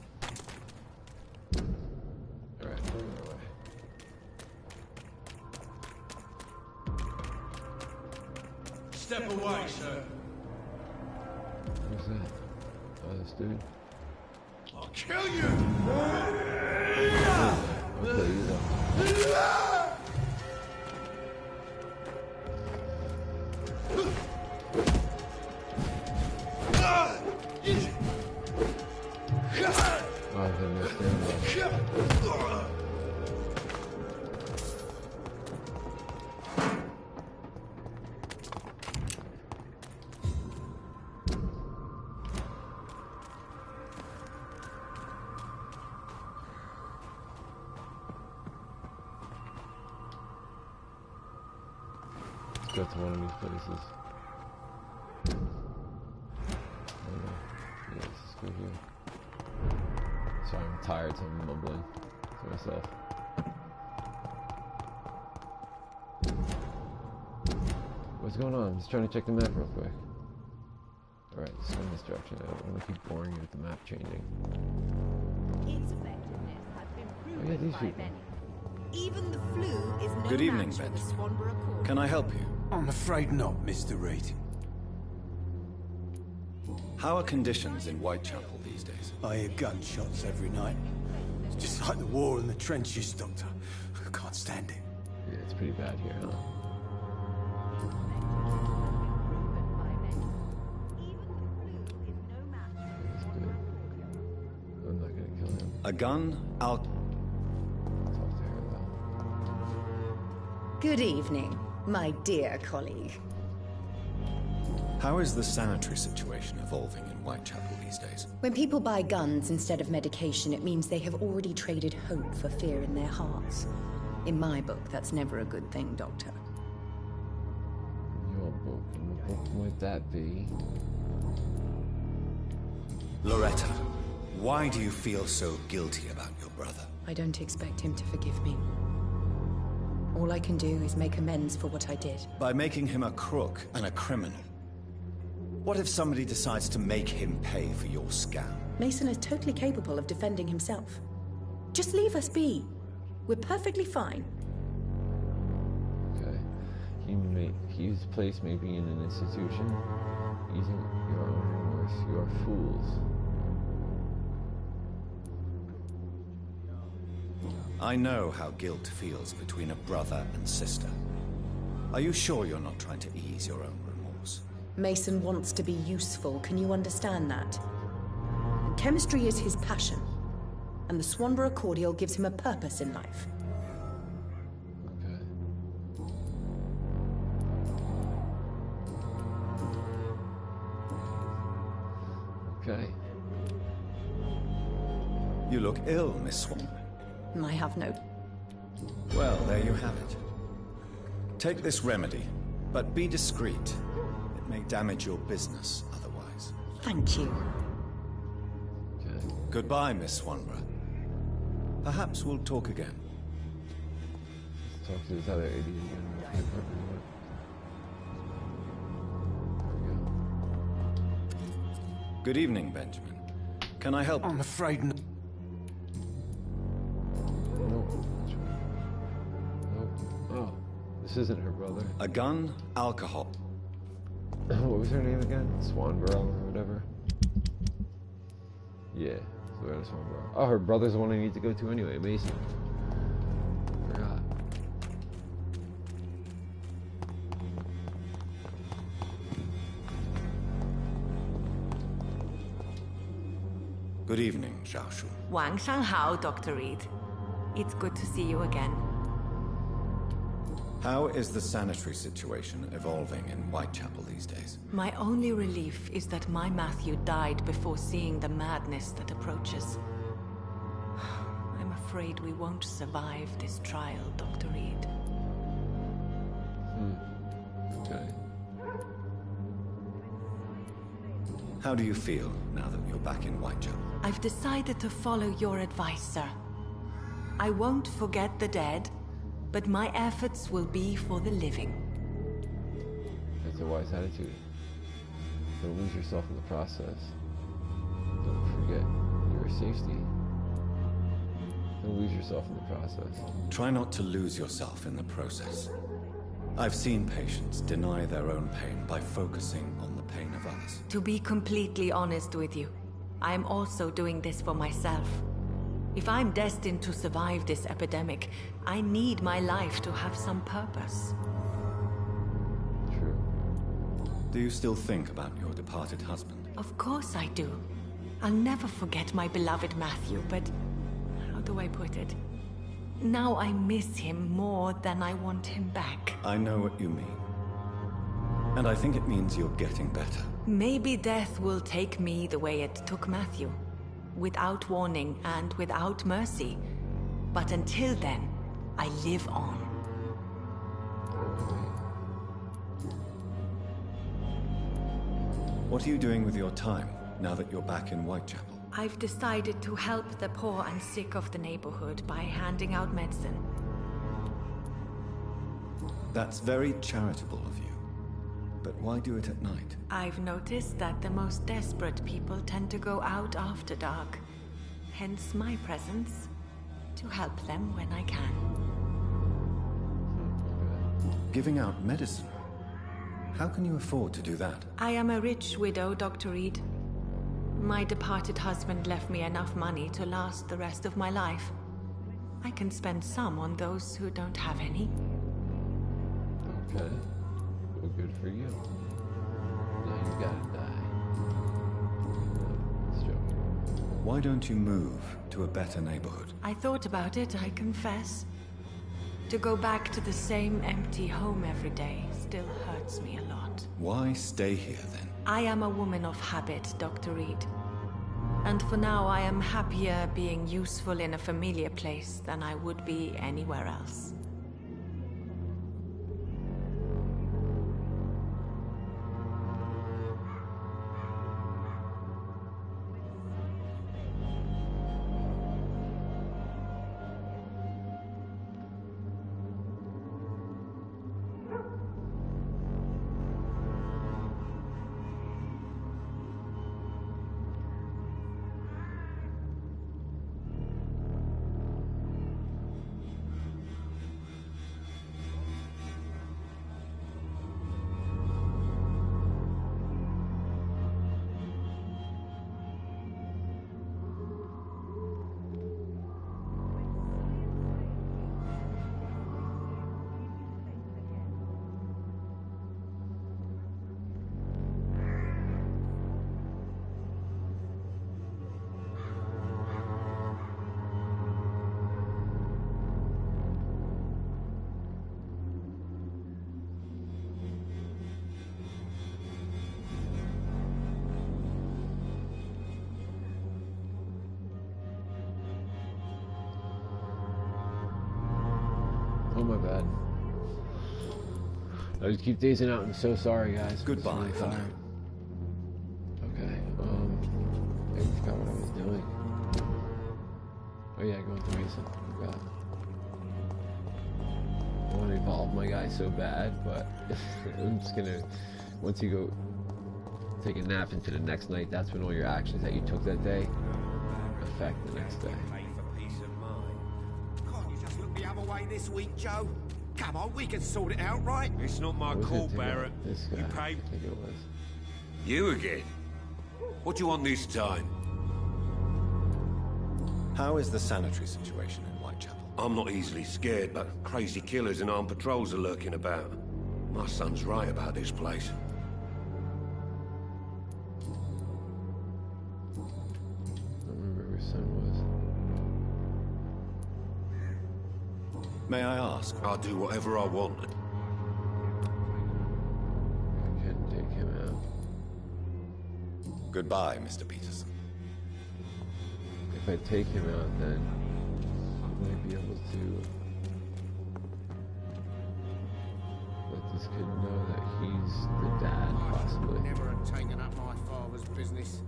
Alright, going our way. Step away, sir. What's that? Oh, this dude? I'll kill you! Okay, you go. Go to one of these places. Yeah, let's just go here. Sorry, I'm tired, so I'm mumbling to myself. What's going on? I'm just trying to check the map real quick. Alright, let's go in this direction. I don't want to keep boring you with the map changing. Its effectiveness has been proven yeah, these by people. many. Even the flu is no Good evening, match for the Benjamin. Swanborough Court. Can I help you? I'm afraid not, Mr. Reed. How are conditions in Whitechapel these days? I hear gunshots every night. It's just like the war in the trenches, Doctor. I can't stand it. Yeah, it's pretty bad here, huh? That's good. I'm not gonna kill him. A gun, Talk to her though. Good evening, my dear colleague. How is the sanitary situation evolving in Whitechapel these days? When people buy guns instead of medication, it means they have already traded hope for fear in their hearts. In my book, that's never a good thing, Doctor. Your book, and what book might that be? Loretta, why do you feel so guilty about your brother? I don't expect him to forgive me. All I can do is make amends for what I did. By making him a crook and a criminal. What if somebody decides to make him pay for your scam? Mason is totally capable of defending himself. Just leave us be. We're perfectly fine. Okay. Hughes' place may be in an institution. Using your own remorse, you are fools. I know how guilt feels between a brother and sister. Are you sure you're not trying to ease your own remorse? Mason wants to be useful, can you understand that? Chemistry is his passion, and the Swanborough cordial gives him a purpose in life. Okay. You look ill, Miss Swan. I have no... Well, there you have it. Take this remedy, but be discreet. It may damage your business otherwise. Thank you. Okay. Goodbye, Miss Swanborough. Perhaps we'll talk again. Let's talk to this other idiot again. There we go. Good evening, Benjamin. Can I help? I'm afraid not. Nope. Nope. Oh, this isn't her brother. A gun, alcohol. What was her name again? Swanborough or whatever? Yeah, Loretta Swanborough. Oh, her brother's the one I need to go to anyway, Mason. Forgot. Good evening, Xiaoshu. 晚上好, Dr. Reed. It's good to see you again. How is the sanitary situation evolving in Whitechapel these days? My only relief is that my Matthew died before seeing the madness that approaches. I'm afraid we won't survive this trial, Dr. Reed. Okay. How do you feel now that you're back in Whitechapel? I've decided to follow your advice, sir. I won't forget the dead, but my efforts will be for the living. That's a wise attitude. Don't lose yourself in the process. Don't forget your safety. Don't lose yourself in the process. Try not to lose yourself in the process. I've seen patients deny their own pain by focusing on the pain of others. To be completely honest with you, I am also doing this for myself. If I'm destined to survive this epidemic, I need my life to have some purpose. True. Do you still think about your departed husband? Of course I do. I'll never forget my beloved Matthew, but how do I put it? Now I miss him more than I want him back. I know what you mean. And I think it means you're getting better. Maybe death will take me the way it took Matthew. Without warning and without mercy. But until then, I live on. What are you doing with your time now that you're back in Whitechapel? I've decided to help the poor and sick of the neighborhood by handing out medicine. That's very charitable of you. But why do it at night? I've noticed that the most desperate people tend to go out after dark. Hence my presence, to help them when I can. Giving out medicine? How can you afford to do that? I am a rich widow, Dr. Reed. My departed husband left me enough money to last the rest of my life. I can spend some on those who don't have any. Okay. Well, good for you. Now you gotta die. It's joking. Why don't you move to a better neighborhood? I thought about it, I confess. To go back to the same empty home every day still hurts me a lot. Why stay here then? I am a woman of habit, Dr. Reed. And for now, I am happier being useful in a familiar place than I would be anywhere else. Oh, my bad. I just keep dazing out. I'm so sorry, guys. Goodbye I'm for now. tired. Okay, I forgot what I was doing. Oh yeah, going to Mason. I forgot. I want to evolve my guy so bad, but I'm just gonna, once you go take a nap into the next night, that's when all your actions that you took that day affect the next day. The other way this week, Joe. Come on, we can sort it out, right? It's not my What was call, it to Barrett. This guy, You I paid. think it was. You again? What do you want this time? How is the sanitary situation in Whitechapel? I'm not easily scared, but crazy killers and armed patrols are lurking about. My son's right about this place. I don't remember where his son was. May I ask? I'll do whatever I want. I can't take him out. Goodbye, Mr. Peterson. If I take him out, then I might be able to let this kid know that he's the dad, possibly. Never have taken up my father's business.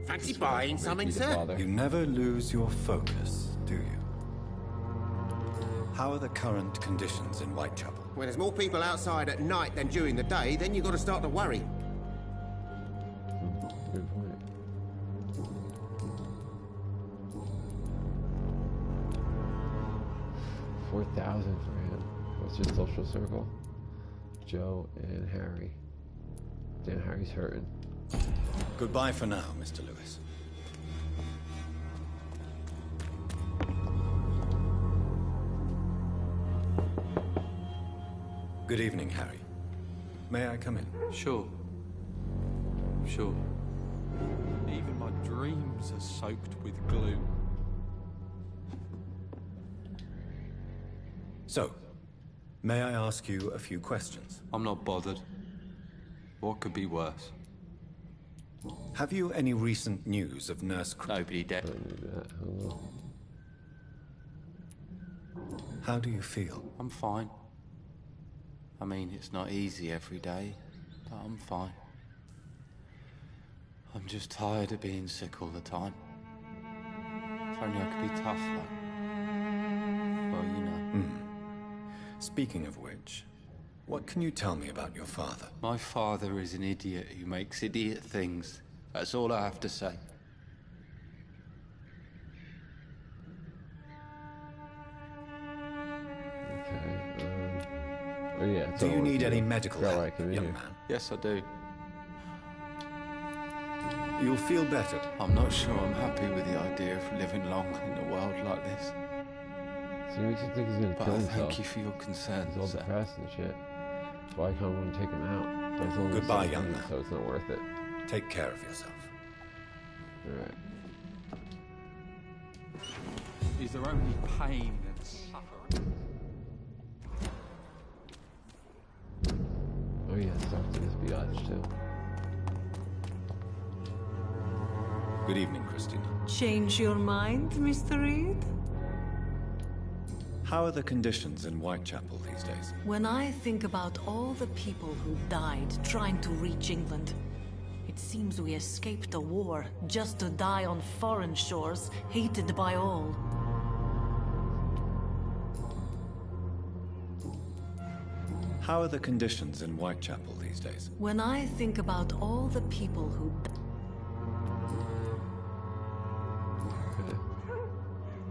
Fancy buying something, sir? You never lose your focus, do you? How are the current conditions in Whitechapel? When there's more people outside at night than during the day, then you've got to start to worry. Good point. $4,000 for him. What's your social circle? Joe and Harry. Damn, Harry's hurting. Goodbye for now, Mr. Lewis. Good evening, Harry. May I come in? Sure. Sure. Even my dreams are soaked with gloom. So, may I ask you a few questions? I'm not bothered. What could be worse? Have you any recent news of Nurse Nobody dead. How do you feel? I'm fine. I mean, it's not easy every day, but I'm fine. I'm just tired of being sick all the time. If only I could be tough, like... well, you know. Speaking of which, what can you tell me about your father? My father is an idiot who makes idiot things. That's all I have to say. Oh yeah. Do you need any medical help, young man? Yes, I do. You'll feel better. I'm not sure I'm happy with the idea of living long in a world like this. So he makes you think he's gonna kill himself. Thank you for your concern. He's all depressed and shit. That's why I can't want to take him out. But it's only Goodbye, 7 young minutes, man. so it's not worth it. Take care of yourself. Alright. Is there only pain and suffering? Oh yeah, talk to this biatch too. Good evening, Christina. Change your mind, Mr. Reed? How are the conditions in Whitechapel these days? When I think about all the people who died trying to reach England, it seems we escaped a war just to die on foreign shores, hated by all. How are the conditions in Whitechapel these days? When I think about all the people who Okay.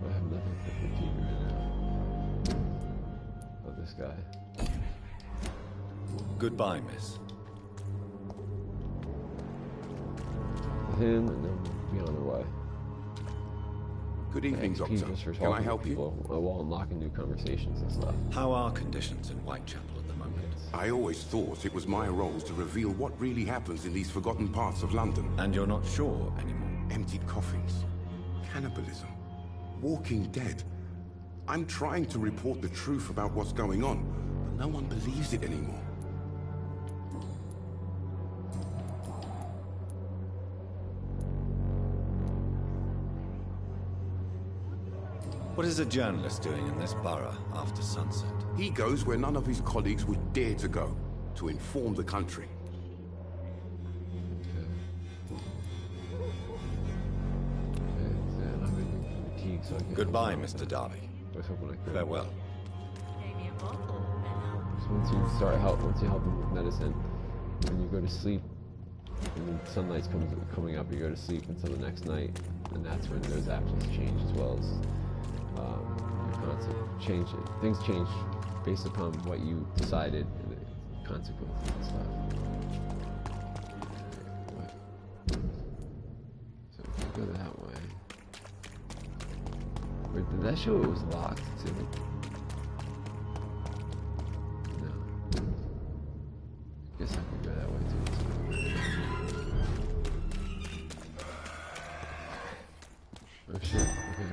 I have nothing for fatigue right now. Oh, this guy. Goodbye, miss. Him, and then we'll be on our way. Good evening, XP Doctor. just for Can I talking help to you? people while unlocking new conversations and stuff. How are conditions in Whitechapel at the moment? I always thought it was my role to reveal what really happens in these forgotten parts of London. And you're not sure anymore? Emptied coffins, cannibalism, walking dead. I'm trying to report the truth about what's going on, but no one believes it anymore. What is a journalist doing in this borough after sunset? He goes where none of his colleagues would dare to go, to inform the country. Goodbye, Mr. Darby. Farewell. So once you help him with medicine, when you go to sleep, and the sunlight's coming up, you go to sleep until the next night, and that's when those actions change as well as your concept change. Things change based upon what you decided and the consequences and stuff. So if you go that way. Wait, did that show it was locked too? No. Guess I could go that way too. Oh shit, okay.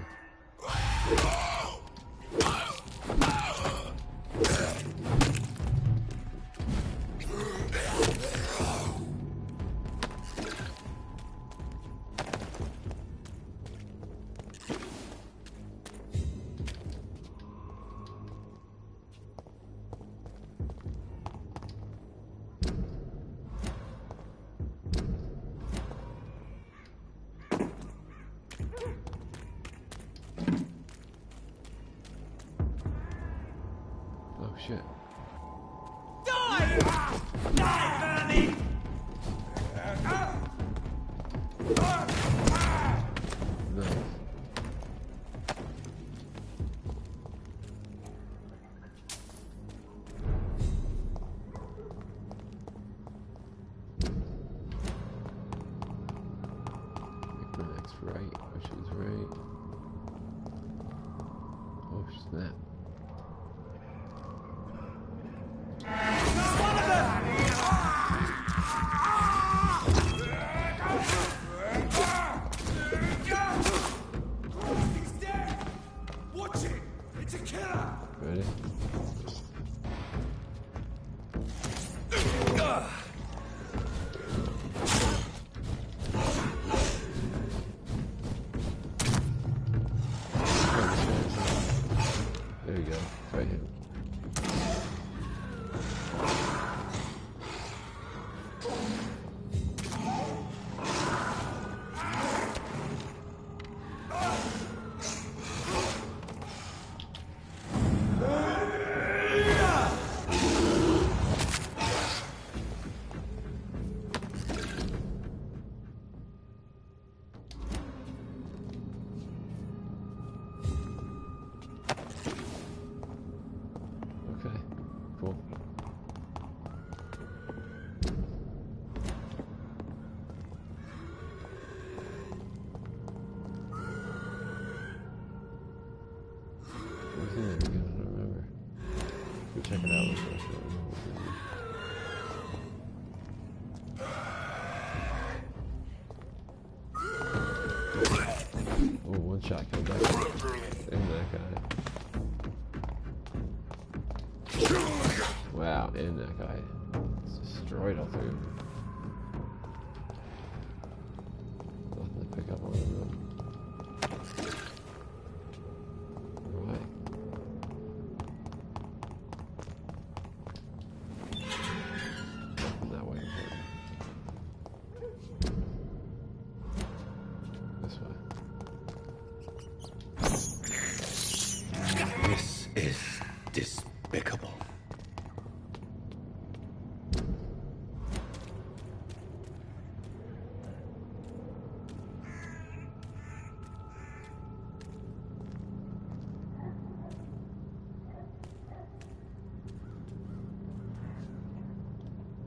shit. Die! Die, vermin! Nice. Next right. Oh, she was right. Oh, snap. He's dead! Watch it! It's a killer! Ready? There you go. It's right here. Okay, cool. What's in there again? I don't remember. Go check it out. Let's go. Oh, one shot killed that guy. And that guy. Wow, and that guy. It's destroyed all three of them. Nothing to pick up on the road. Alright. Nothing that way. This way. This is despicable.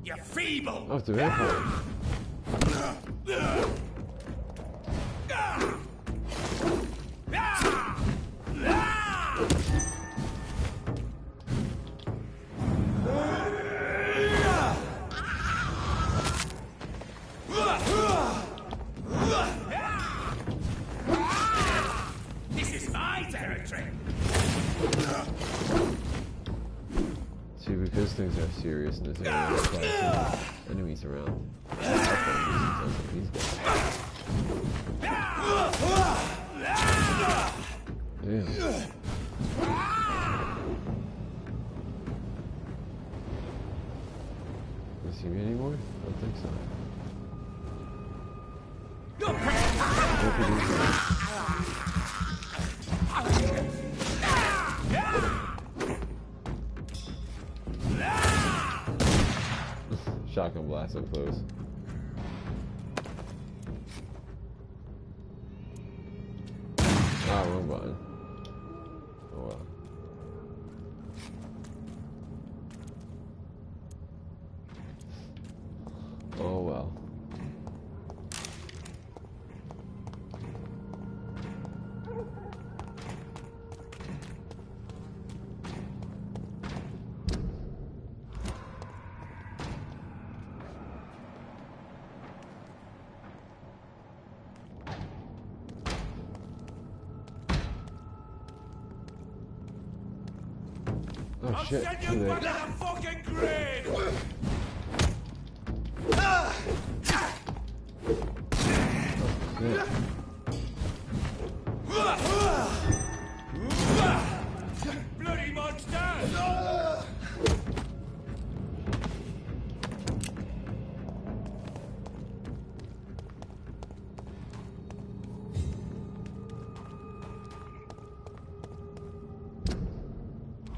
You're feeble! Oh, it's the airport. This is my territory! See, because things are serious in this area, there's probably some enemies around. These guys. Damn. You see me anymore? I don't think so. What could you do? Shotgun blast so close. Ah, wrong button. Oh well. Oh well. Oh I'll shit. send Too you late. back to the fucking grid! Yeah. Bloody monster!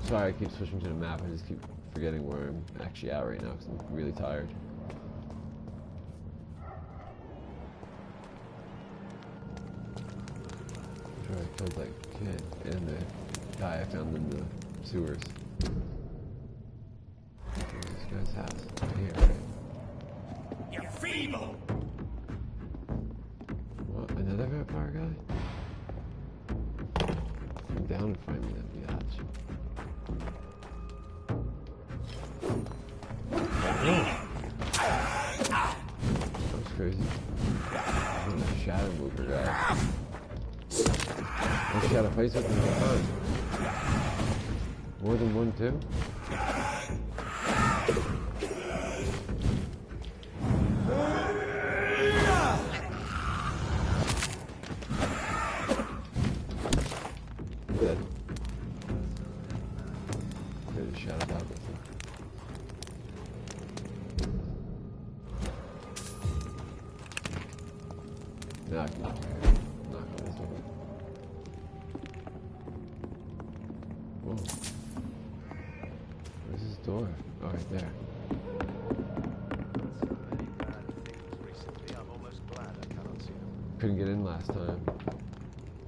Sorry, I keep switching to the map. I just keep forgetting where I'm actually at right now because I'm really tired. I'm sure I killed that kid and the guy I found in the sewers. This guy's house right here. You're feeble! What? Another vampire guy? Come down and find me that biatch. That was crazy. I'm a shadow mover guy. I shadow fights with me all the time. More than one too? Dead. Could have shot it out with him. Now I can knock on this door. Whoa. Where's this door? Oh, right there. Couldn't get in last time.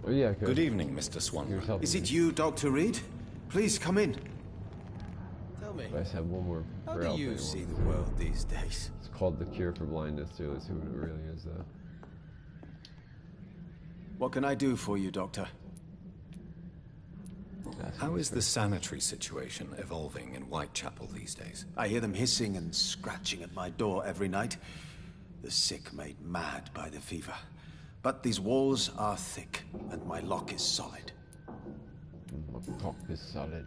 Oh yeah, I could. Good evening, Mr. Swanborough. Is it you, Dr. Reed? Please come in. Tell me, I just have one more how for do you see the world these days? It's called The Cure for Blindness too. Let's see what it really is though. What can I do for you, Doctor? How is the sanitary situation evolving in Whitechapel these days? I hear them hissing and scratching at my door every night. The sick made mad by the fever. But these walls are thick, and my lock is solid. My cock is solid.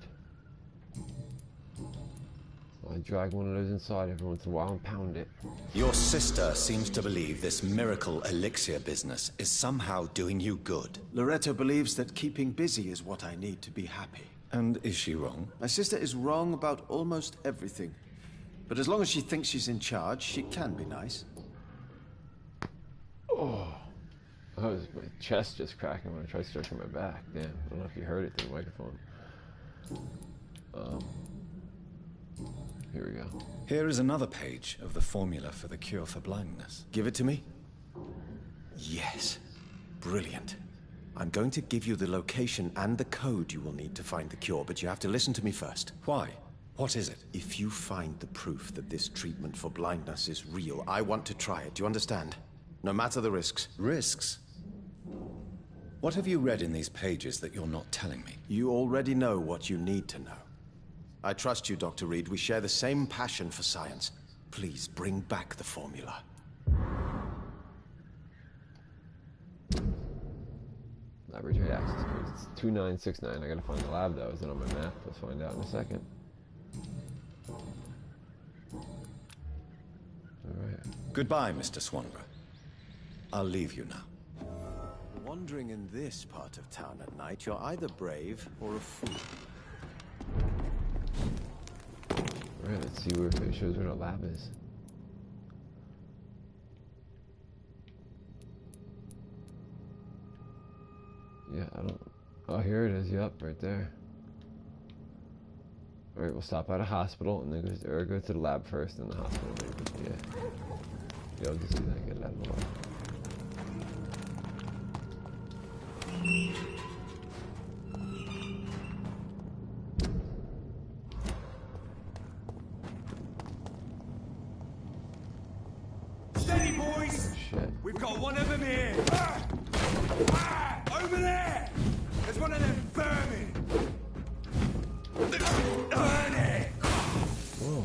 I drag one of those inside every once in a while and pound it. Your sister seems to believe this miracle elixir business is somehow doing you good. Loretto believes that keeping busy is what I need to be happy. And is she wrong? My sister is wrong about almost everything. But as long as she thinks she's in charge, she can be nice. Oh. My chest just cracking when I tried stretching my back. Damn, I don't know if you heard it through the microphone. Here we go. Here is another page of the formula for the cure for blindness. Give it to me? Yes. Brilliant. I'm going to give you the location and the code you will need to find the cure, but you have to listen to me first. Why? What is it? If you find the proof that this treatment for blindness is real, I want to try it. Do you understand? No matter the risks. Risks? What have you read in these pages that you're not telling me? You already know what you need to know. I trust you, Dr. Reed. We share the same passion for science. Please bring back the formula. Laboratory access codes. It's 2969. I gotta find the lab though. Is it on my map? Let's find out in a second. Alright. Goodbye, Mr. Swanborough. I'll leave you now. Wandering in this part of town at night, you're either brave or a fool. Alright, let's see where it shows where the lab is. Yeah, I don't... Oh, here it is. Yep, right there. Alright, we'll stop at a hospital and then go to the lab first and the hospital maybe. Yeah. Yeah, I'll just do that. Get it out of the way. Steady, boys! Shit. We've got one of them here! Over there! There's one of them vermin! Burn it! Whoa.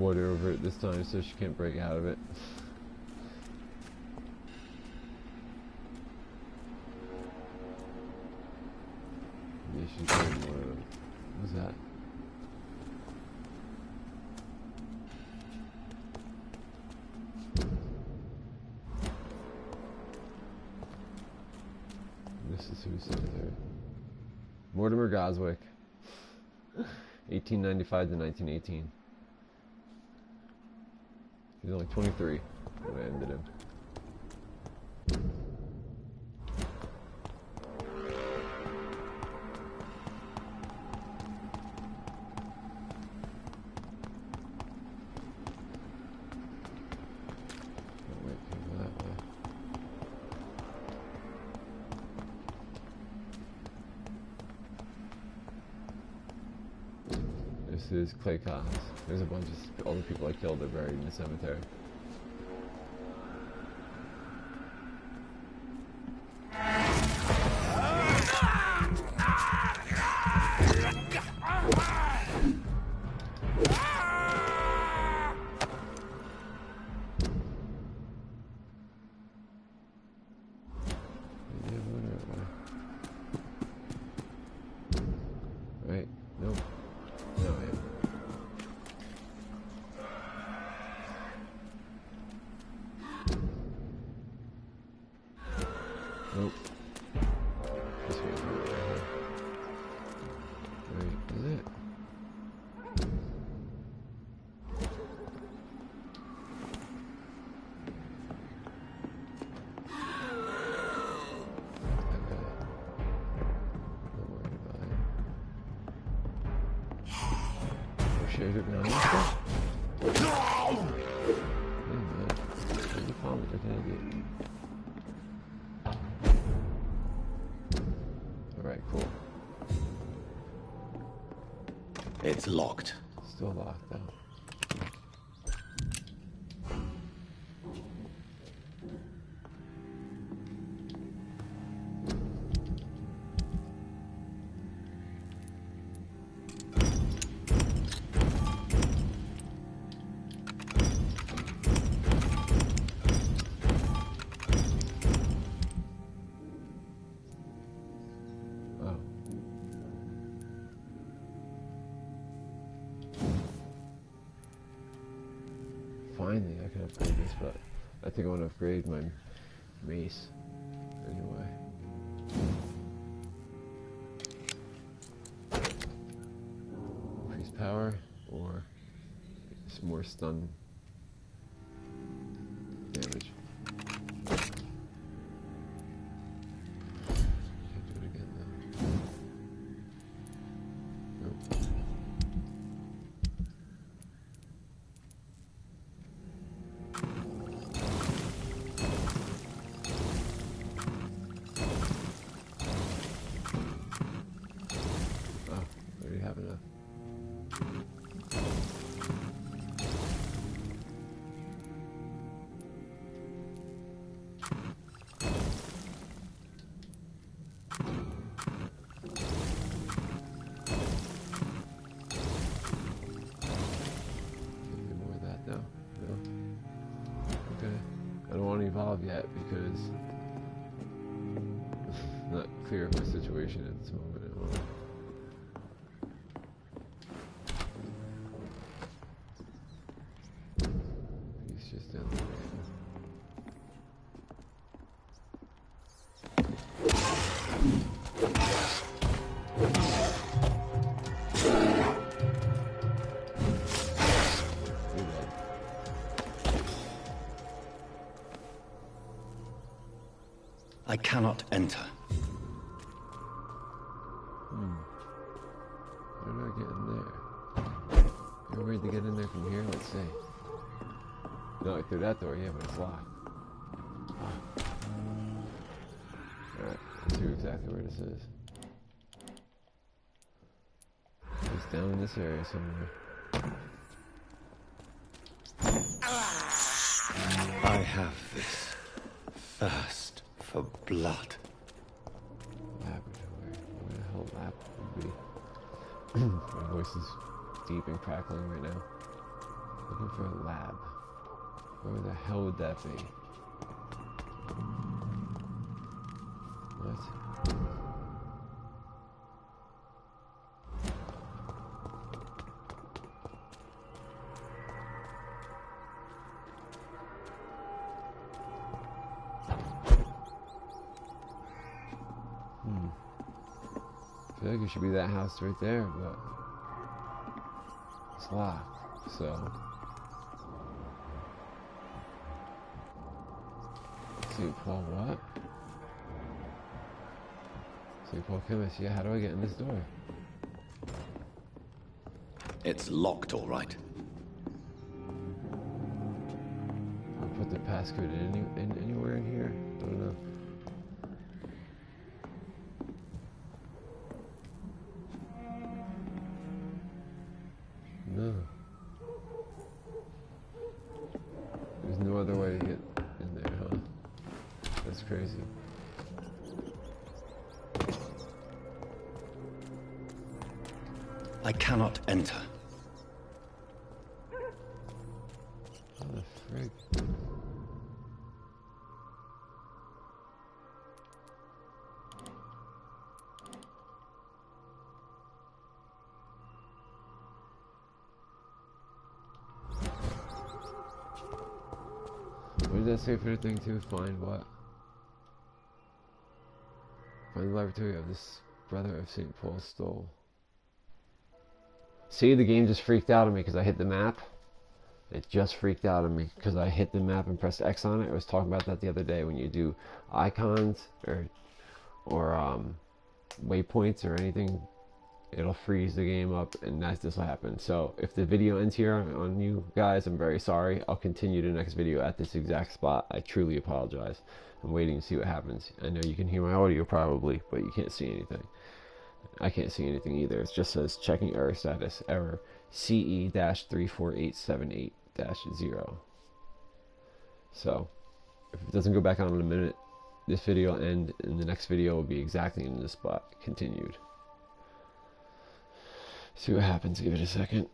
water over it this time so she can't break out of it. Yeah, she's getting more of it. What's that? This is who's cemetery. Mortimer Goswick. 1895 to 1918. He's only 23 when I ended him. This is Clay Cox. There's a bunch of all the people I killed are buried in the cemetery. Right? Nope. No, yeah. Nope. This way is right here. Wait, is it? Shares it now. The problem is I can't get. Alright, cool. It's locked. Still locked out. Finally, I can upgrade this, but I think I want to upgrade my mace anyway. Increase power or some more stun damage. Can't do it again though. Nope. Evolve yet because I'm not clear of my situation at this moment. He's just down there. I cannot enter. How do I get in there? You're ready to get in there from here? Let's see. No, like through that door, yeah, but it's locked. Alright, let's see exactly where this is. It's down in this area somewhere. I have this thirst for blood. Laboratory. Where the hell lab would be? My voice is deep and crackling right now. Looking for a lab. Where the hell would that be? What? I feel like it should be that house right there, but it's locked, so. St. Paul what? St. Paul Chemist, yeah, how do I get in this door? It's locked, all right. I'll put the passcode anywhere in here? Don't know. No. There's no other way to get in there, huh? That's crazy. I cannot enter. How the frick? What did that say for the thing to find what? Find the laboratory of this brother of St. Paul stole. See, the game just freaked out on me because I hit the map. It just freaked out on me because I hit the map and pressed X on it. I was talking about that the other day when you do icons or waypoints or anything. It'll freeze the game up, and that's just what happened. So if the video ends here on you guys, I'm very sorry. I'll continue the next video at this exact spot. I truly apologize. I'm waiting to see what happens. I know you can hear my audio probably, but you can't see anything. I can't see anything either. It just says checking error status, error CE-34878-0. So if it doesn't go back on in a minute, this video will end, and the next video will be exactly in this spot, continued. See what happens, give it a second.